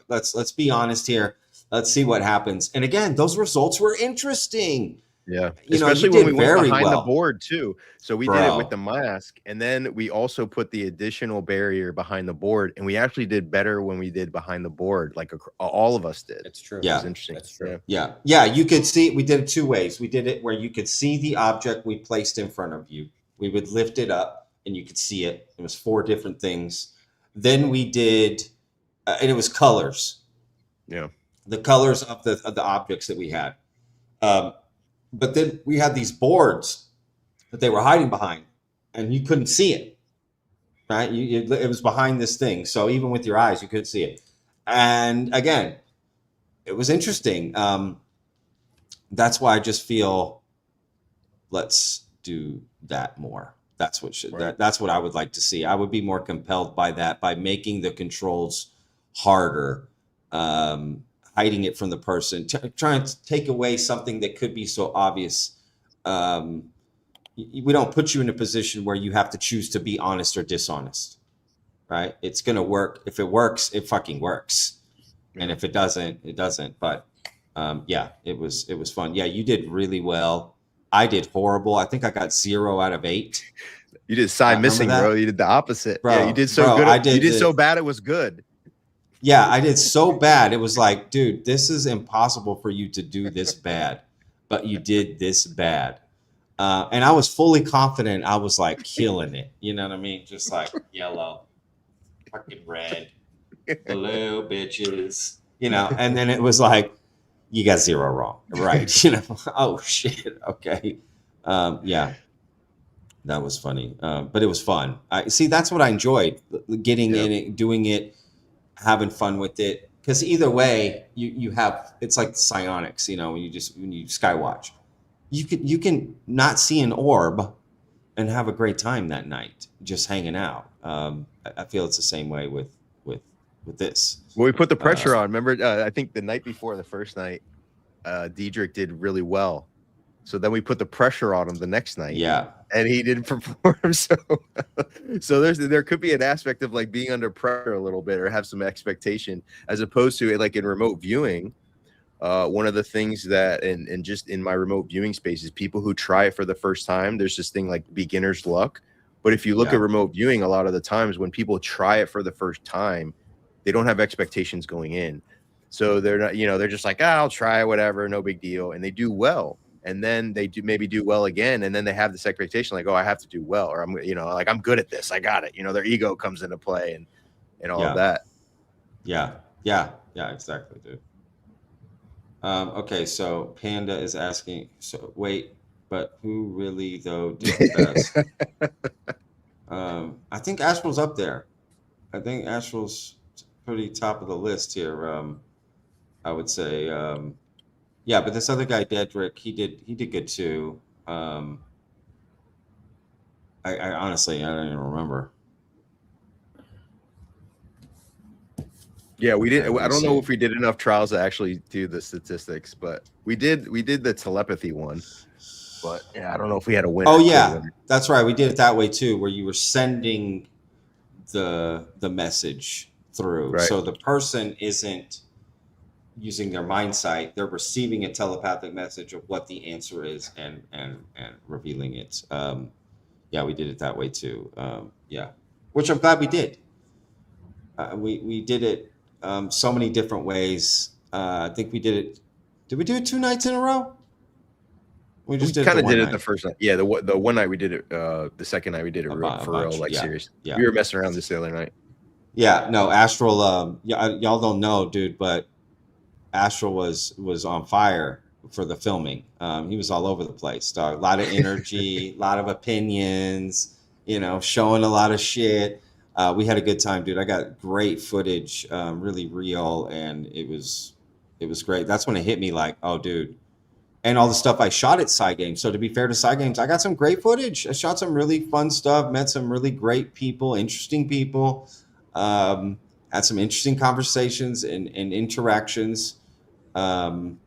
Let's be honest here. Let's see what happens. And again, those results were interesting. Yeah, You know, especially you when did we went very behind the well. board too. So we did it with Bro. the mask, and then we also put the additional barrier behind the board, and we actually did better when we did behind the board. Like all of us did. That's true. It Yeah. was interesting. That's true. Yeah, you could see, we did it two ways. We did it where you could see the object we placed in front of you. We would lift it up and you could see it. It was 4 different things. Then we did, and it was colors. Yeah. The colors of the objects that we had. But then we had these boards that they were hiding behind, and you couldn't see it. Right? It was behind this thing. So even with your eyes, you couldn't see it. And again, it was interesting. That's why I just feel let's do that more. That's what that's what I would like to see. I would be more compelled by that, by making the controls harder, hiding it from the person, trying to take away something that could be so obvious. We don't put you in a position where you have to choose to be honest or dishonest, right? It's going to work. If it works, it fucking works. And if it doesn't, it doesn't. But yeah, it was fun. Yeah, you did really well. I did horrible. I think I got 0 out of 8. You did side missing, that? bro. You did the opposite. Bro, Yeah, you did so bro, good. You did so bad it was good. Yeah, I did so bad. It was like, dude, this is impossible for you to do this bad, but you did this bad. And I was fully confident I was like killing it. You know what I mean? Just like yellow, fucking red, blue, bitches, you know, and then it was like, you got 0 wrong. Right. You know, oh shit. Okay. Yeah, that was funny. But it was fun. I see. That's what I enjoyed, getting in it, doing it, having fun with it. Cause either way you have, it's like psionics, you know, when you skywatch, you can not see an orb and have a great time that night, just hanging out. I feel it's the same way with this. Well, we put the pressure on. Remember, I think the night before the first night, Diedrich did really well. So then we put the pressure on him the next night. Yeah. And he didn't perform. So there could be an aspect of like being under pressure a little bit or have some expectation, as opposed to like in remote viewing. One of the things that, and just in my remote viewing space, is people who try it for the first time. There's this thing like beginner's luck. But if you look at remote viewing, a lot of the times when people try it for the first time, they don't have expectations going in. So they're not, they're just like, I'll try it, whatever, no big deal. And they do well. and then they maybe do well again, and then they have this expectation like, oh, I have to do well, or I'm, like I'm good at this, I got it. Their ego comes into play and all of that. Yeah, exactly, dude. Okay, so Panda is asking. So wait, but who really though did the best? I think Astral's up there. I think Astral's pretty top of the list here. I would say, yeah, but this other guy, Dedrick, he did good too. I honestly, I don't even remember. Yeah, we did. Okay, I don't know if we did enough trials to actually do the statistics, but we did the telepathy one. But yeah, I don't know if we had a winner. Oh yeah, that's right. We did it that way too, where you were sending the message through. Right. So the person isn't using their mind sight; they're receiving a telepathic message of what the answer is and revealing it. Yeah, we did it that way too. Yeah, which I'm glad we did. We did it so many different ways. I think we did it. Did we do it 2 nights in a row? We kind of did it the first night. Yeah, the one night we did it. The second night we did it for real, like serious. Yeah, we were messing around this the other night. Yeah, no, Astral. Y'all don't know, dude, but Astral was on fire for the filming. He was all over the place, dog. A lot of energy, a lot of opinions. Showing a lot of shit. We had a good time, dude. I got great footage, really real, and it was great. That's when it hit me, like, oh, dude. And all the stuff I shot at Sci Games. So to be fair to Sci Games, I got some great footage. I shot some really fun stuff, met some really great people, interesting people, had some interesting conversations and interactions. And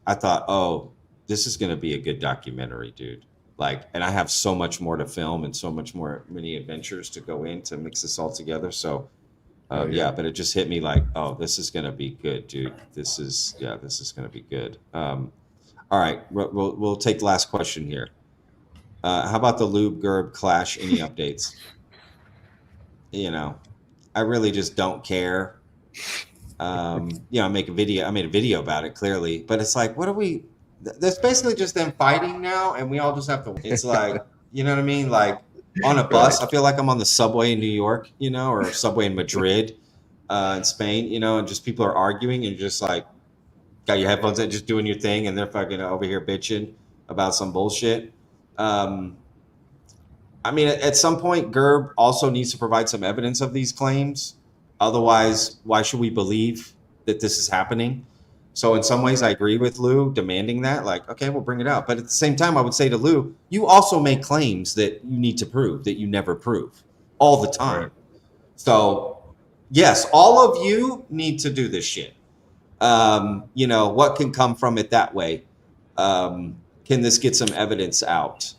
I thought, oh, this is going to be a good documentary, dude. And I have so much more to film and so much more, many adventures to go in to mix this all together. So yeah, but it just hit me like, oh, this is gonna be good, dude. This is gonna be good. All right, we'll take the last question here. How about the Lube Gerb clash? Any updates? I really just don't care. I made a video about it clearly, but it's like, what are we? There's basically just them fighting now, and we all just have to. It's like, you know what I mean, like. On a bus, I feel like I'm on the subway in New York, or subway in Madrid, in Spain, and just people are arguing and you're just like, got your headphones in, just doing your thing, and they're fucking over here bitching about some bullshit. At some point, Gerb also needs to provide some evidence of these claims. Otherwise, why should we believe that this is happening? So in some ways, I agree with Lou demanding that, like, okay, we'll bring it out. But at the same time, I would say to Lou, you also make claims that you need to prove that you never prove all the time. Right. So yes, all of you need to do this shit. What can come from it that way? Can this get some evidence out?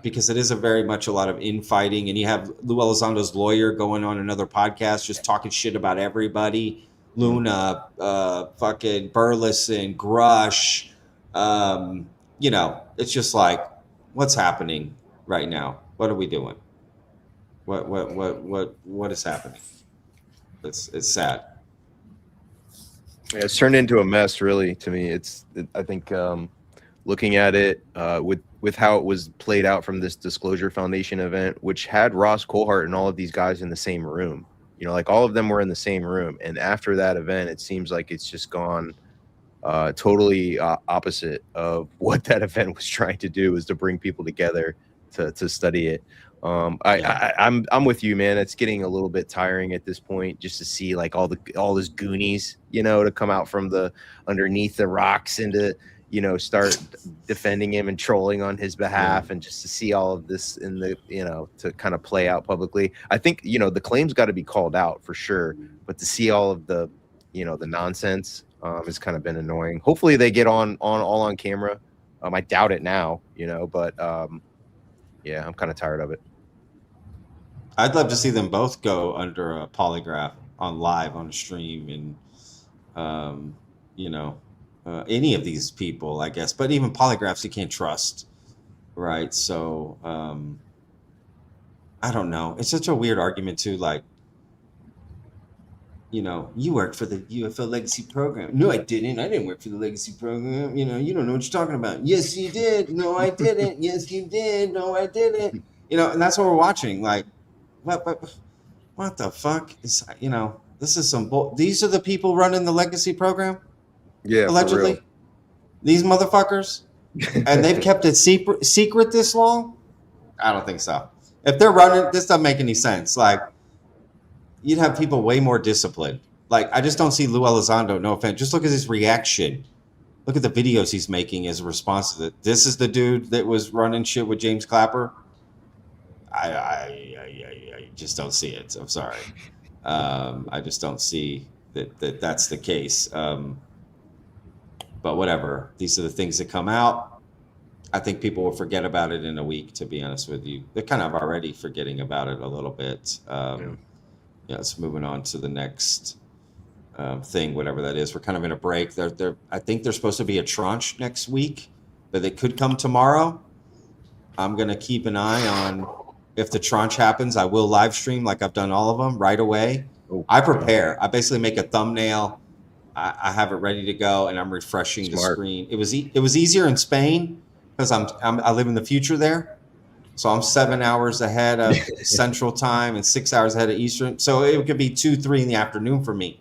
Because it is very much a lot of infighting, and you have Lou Elizondo's lawyer going on another podcast, just talking shit about everybody. Luna, fucking Burleson, Grush, it's just like, what's happening right now? What are we doing? What is happening? It's sad. Yeah, it's turned into a mess, really. To me, I think looking at it with how it was played out from this Disclosure Foundation event, which had Ross Coulthart and all of these guys in the same room. Like all of them were in the same room. And after that event, it seems like it's just gone totally opposite of what that event was trying to do, is to bring people together to study it. I'm with you, man. It's getting a little bit tiring at this point, just to see like all those Goonies, to come out from the underneath the rocks and to, start defending him and trolling on his behalf, and just to see all of this in the, to kind of play out publicly. I think, the claims got to be called out for sure, but to see all of the, the nonsense has kind of been annoying. Hopefully they get all on camera. I doubt it now, but yeah, I'm kind of tired of it. I'd love to see them both go under a polygraph on live on a stream, and any of these people, I guess. But even polygraphs you can't trust, right? So I don't know. It's such a weird argument too. Like, you worked for the UFO Legacy Program. No, I didn't. I didn't work for the Legacy Program. You don't know what you're talking about. Yes, you did. No, I didn't. Yes, you did. No, I didn't. And that's what we're watching. Like, what the fuck is, this is some bull. These are the people running the Legacy Program, Yeah, allegedly. These motherfuckers, and they've kept it secret this long. I don't think so. If they're running, this doesn't make any sense. Like, you'd have people way more disciplined. Like, I just don't see Lou Elizondo. No offense. Just look at his reaction. Look at the videos he's making as a response to it. This is the dude that was running shit with James Clapper. I just don't see it. I'm sorry. I just don't see that's the case. But whatever. These are the things that come out. I think people will forget about it in a week, to be honest with you. They're kind of already forgetting about it a little bit. It's moving on to the next thing, whatever that is. We're kind of in a break. I think there's supposed to be a tranche next week, but it could come tomorrow. I'm going to keep an eye on if the tranche happens. I will live stream like I've done all of them right away. I prepare. I basically make a thumbnail. I have it ready to go, and I'm refreshing the screen. It was easier in Spain because I live in the future there. So I'm 7 hours ahead of Central Time and 6 hours ahead of Eastern. So it could be 2, 3 in the afternoon for me,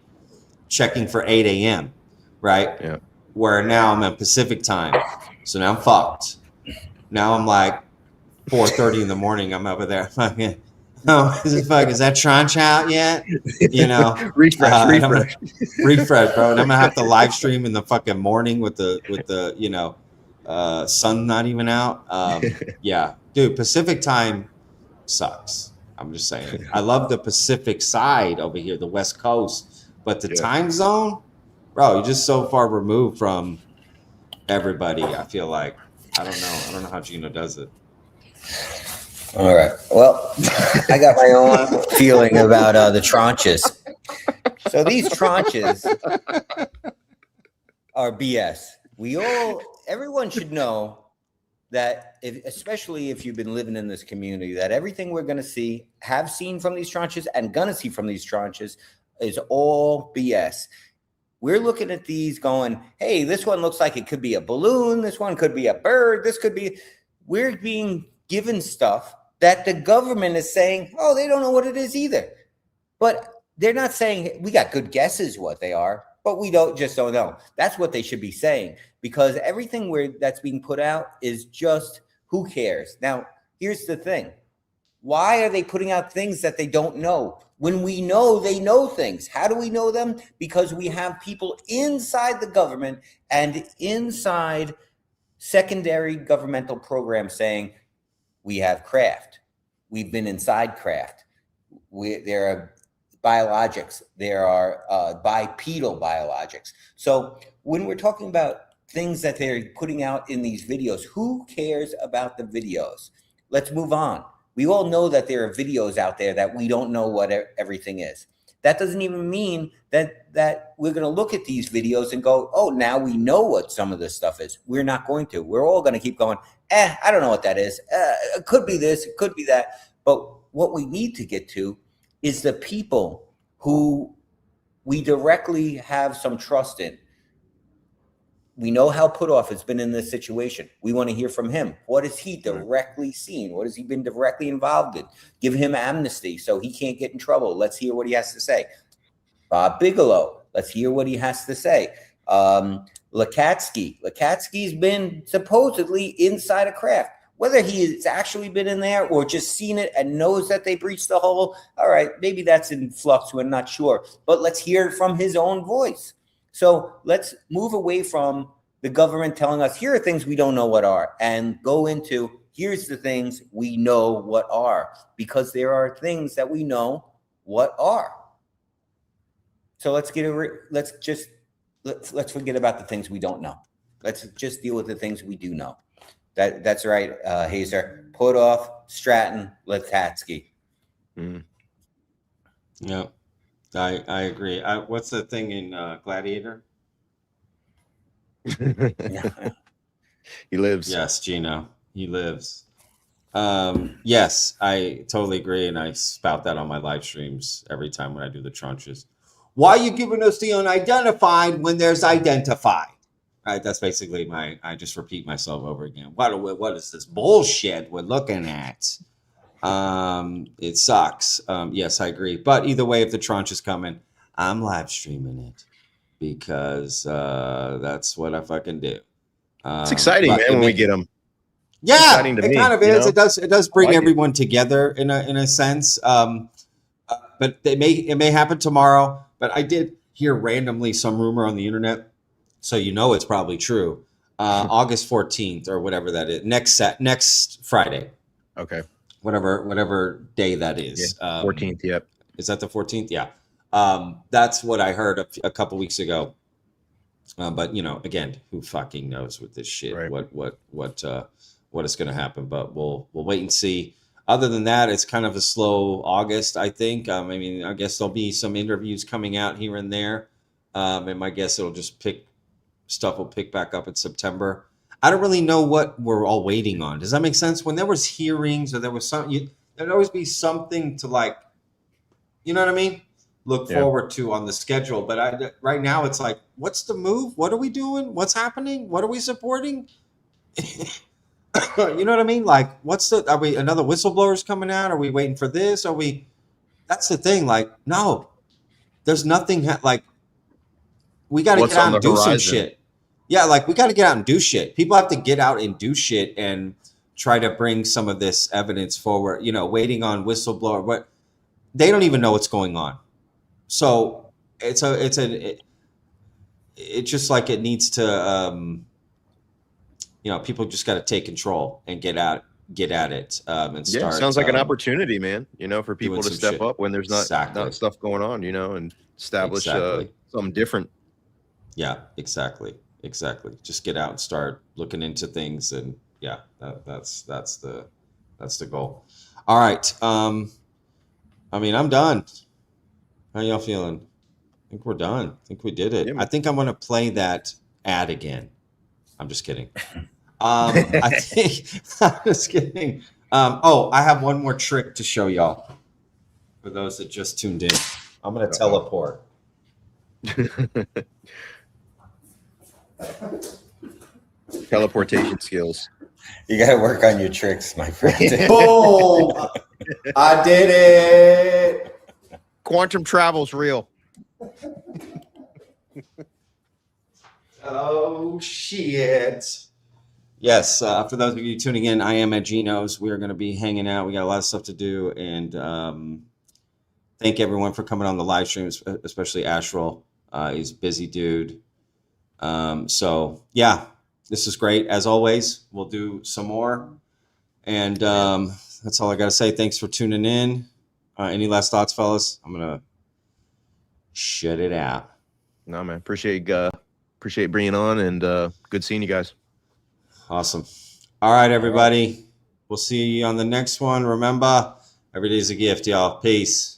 checking for 8 a.m., right? Yeah. Where now I'm in Pacific Time. So now I'm fucked. Now I'm like 4:30 in the morning. I'm over there. Is that tranche out yet? Refresh, bro. And I'm gonna have to live stream in the fucking morning with the sun not even out. Yeah, dude, Pacific Time sucks. I'm just saying. I love the Pacific side over here, the West Coast, but the time zone, bro, you're just so far removed from everybody. I feel like I don't know how Gino does it. All right. Well, I got my own feeling about the tranches. So these tranches are BS. Everyone should know that, especially if you've been living in this community, that everything we're going to have seen from these tranches and going to see from these tranches is all BS. We're looking at these going, hey, this one looks like it could be a balloon. This one could be a bird. We're being given stuff that the government is saying, oh, they don't know what it is either. But they're not saying, we got good guesses what they are, but we don't know. That's what they should be saying, because everything that's being put out is just, who cares? Now, here's the thing. Why are they putting out things that they don't know? When we know they know things. How do we know them? Because we have people inside the government and inside secondary governmental programs saying, we have craft. We've been inside craft. There are biologics. There are bipedal biologics. So when we're talking about things that they're putting out in these videos, who cares about the videos? Let's move on. We all know that there are videos out there that we don't know what everything is. That doesn't even mean that we're going to look at these videos and go, oh, now we know what some of this stuff is. We're not going to. We're all going to keep going, I don't know what that is. It could be this, it could be that. But what we need to get to is the people who we directly have some trust in. We know how Putoff has been in this situation. We want to hear from him. What has he directly seen? What has he been directly involved in? Give him amnesty so he can't get in trouble. Let's hear what he has to say. Bob Bigelow, let's hear what he has to say. Lakatsky's been supposedly inside a craft. Whether he has actually been in there or just seen it and knows that they breached the hole, all right, maybe that's in flux. We're not sure. But let's hear it from his own voice. So let's move away from the government telling us, here are things we don't know what are, and go into, here's the things we know what are, because there are things that we know what are. So let's forget about the things we don't know. Let's just deal with the things we do know. That's right, Hazer. Putoff, Stratton, Lakatsky. Yeah. I agree. What's the thing in Gladiator? He lives. Yes, Gino. He lives. Yes, I totally agree, and I spout that on my live streams every time when I do the tranches. Why are you giving us the unidentified when there's identified? Right, that's basically I just repeat myself over again. What is this bullshit we're looking at? It sucks. Yes, I agree. But either way, if the tranche is coming, I'm live streaming it because that's what I fucking do. It's exciting, man, when we get them. Yeah, exciting to it me, kind of you is. know? It does bring like it. everyone together in a sense. But it may happen tomorrow. But I did hear randomly some rumor on the internet, so you know it's probably true. August 14th or whatever that is, next Friday. Okay. Whatever day that is. Yeah, 14th, yep. Is that the 14th? Yeah. That's what I heard a couple weeks ago. But you know, again, who fucking knows with this shit? Right. What is going to happen? But we'll wait and see. Other than that, it's kind of a slow August, I think. I mean, I guess there'll be some interviews coming out here and there, and my guess it'll just pick back up in September. I don't really know what we're all waiting on. Does that make sense? When there was hearings or there was there'd always be something to like, you know what I mean? Look forward to on the schedule. But right now it's like, what's the move? What are we doing? What's happening? What are we supporting? You know what I mean? Like, are we another whistleblowers coming out? Are we waiting for this? That's the thing. Like, no, there's nothing like we got to get out and do some shit. Yeah. Like we got to get out and do shit. People have to get out and do shit and try to bring some of this evidence forward, you know, waiting on whistleblower, but they don't even know what's going on. So it's just like it needs to, you know, people just got to take control and get at it and start. Sounds like an opportunity, man. You know, for people to step up when there's not stuff going on. You know, and establish something different. Yeah, exactly. Just get out and start looking into things, and yeah, that's the goal. All right. I mean, I'm done. How y'all feeling? I think we're done. I think we did it. Yeah, I think I'm going to play that ad again. I'm just kidding. I'm just kidding. I have one more trick to show y'all. For those that just tuned in, I'm going to teleport. Teleportation skills. You got to work on your tricks, my friend. Boom! I did it. Quantum travel's real. Oh shit! Yes, for those of you tuning in, I am at Gino's. We are going to be hanging out. We got a lot of stuff to do, and thank everyone for coming on the live stream, especially Astral. He's a busy dude. So yeah, this is great as always. We'll do some more, and that's all I got to say. Thanks for tuning in. Any last thoughts, fellas? I'm gonna shut it out. No, man. Appreciate bringing on, and good seeing you guys. Awesome. All right, everybody. We'll see you on the next one. Remember, every day's a gift, y'all. Peace.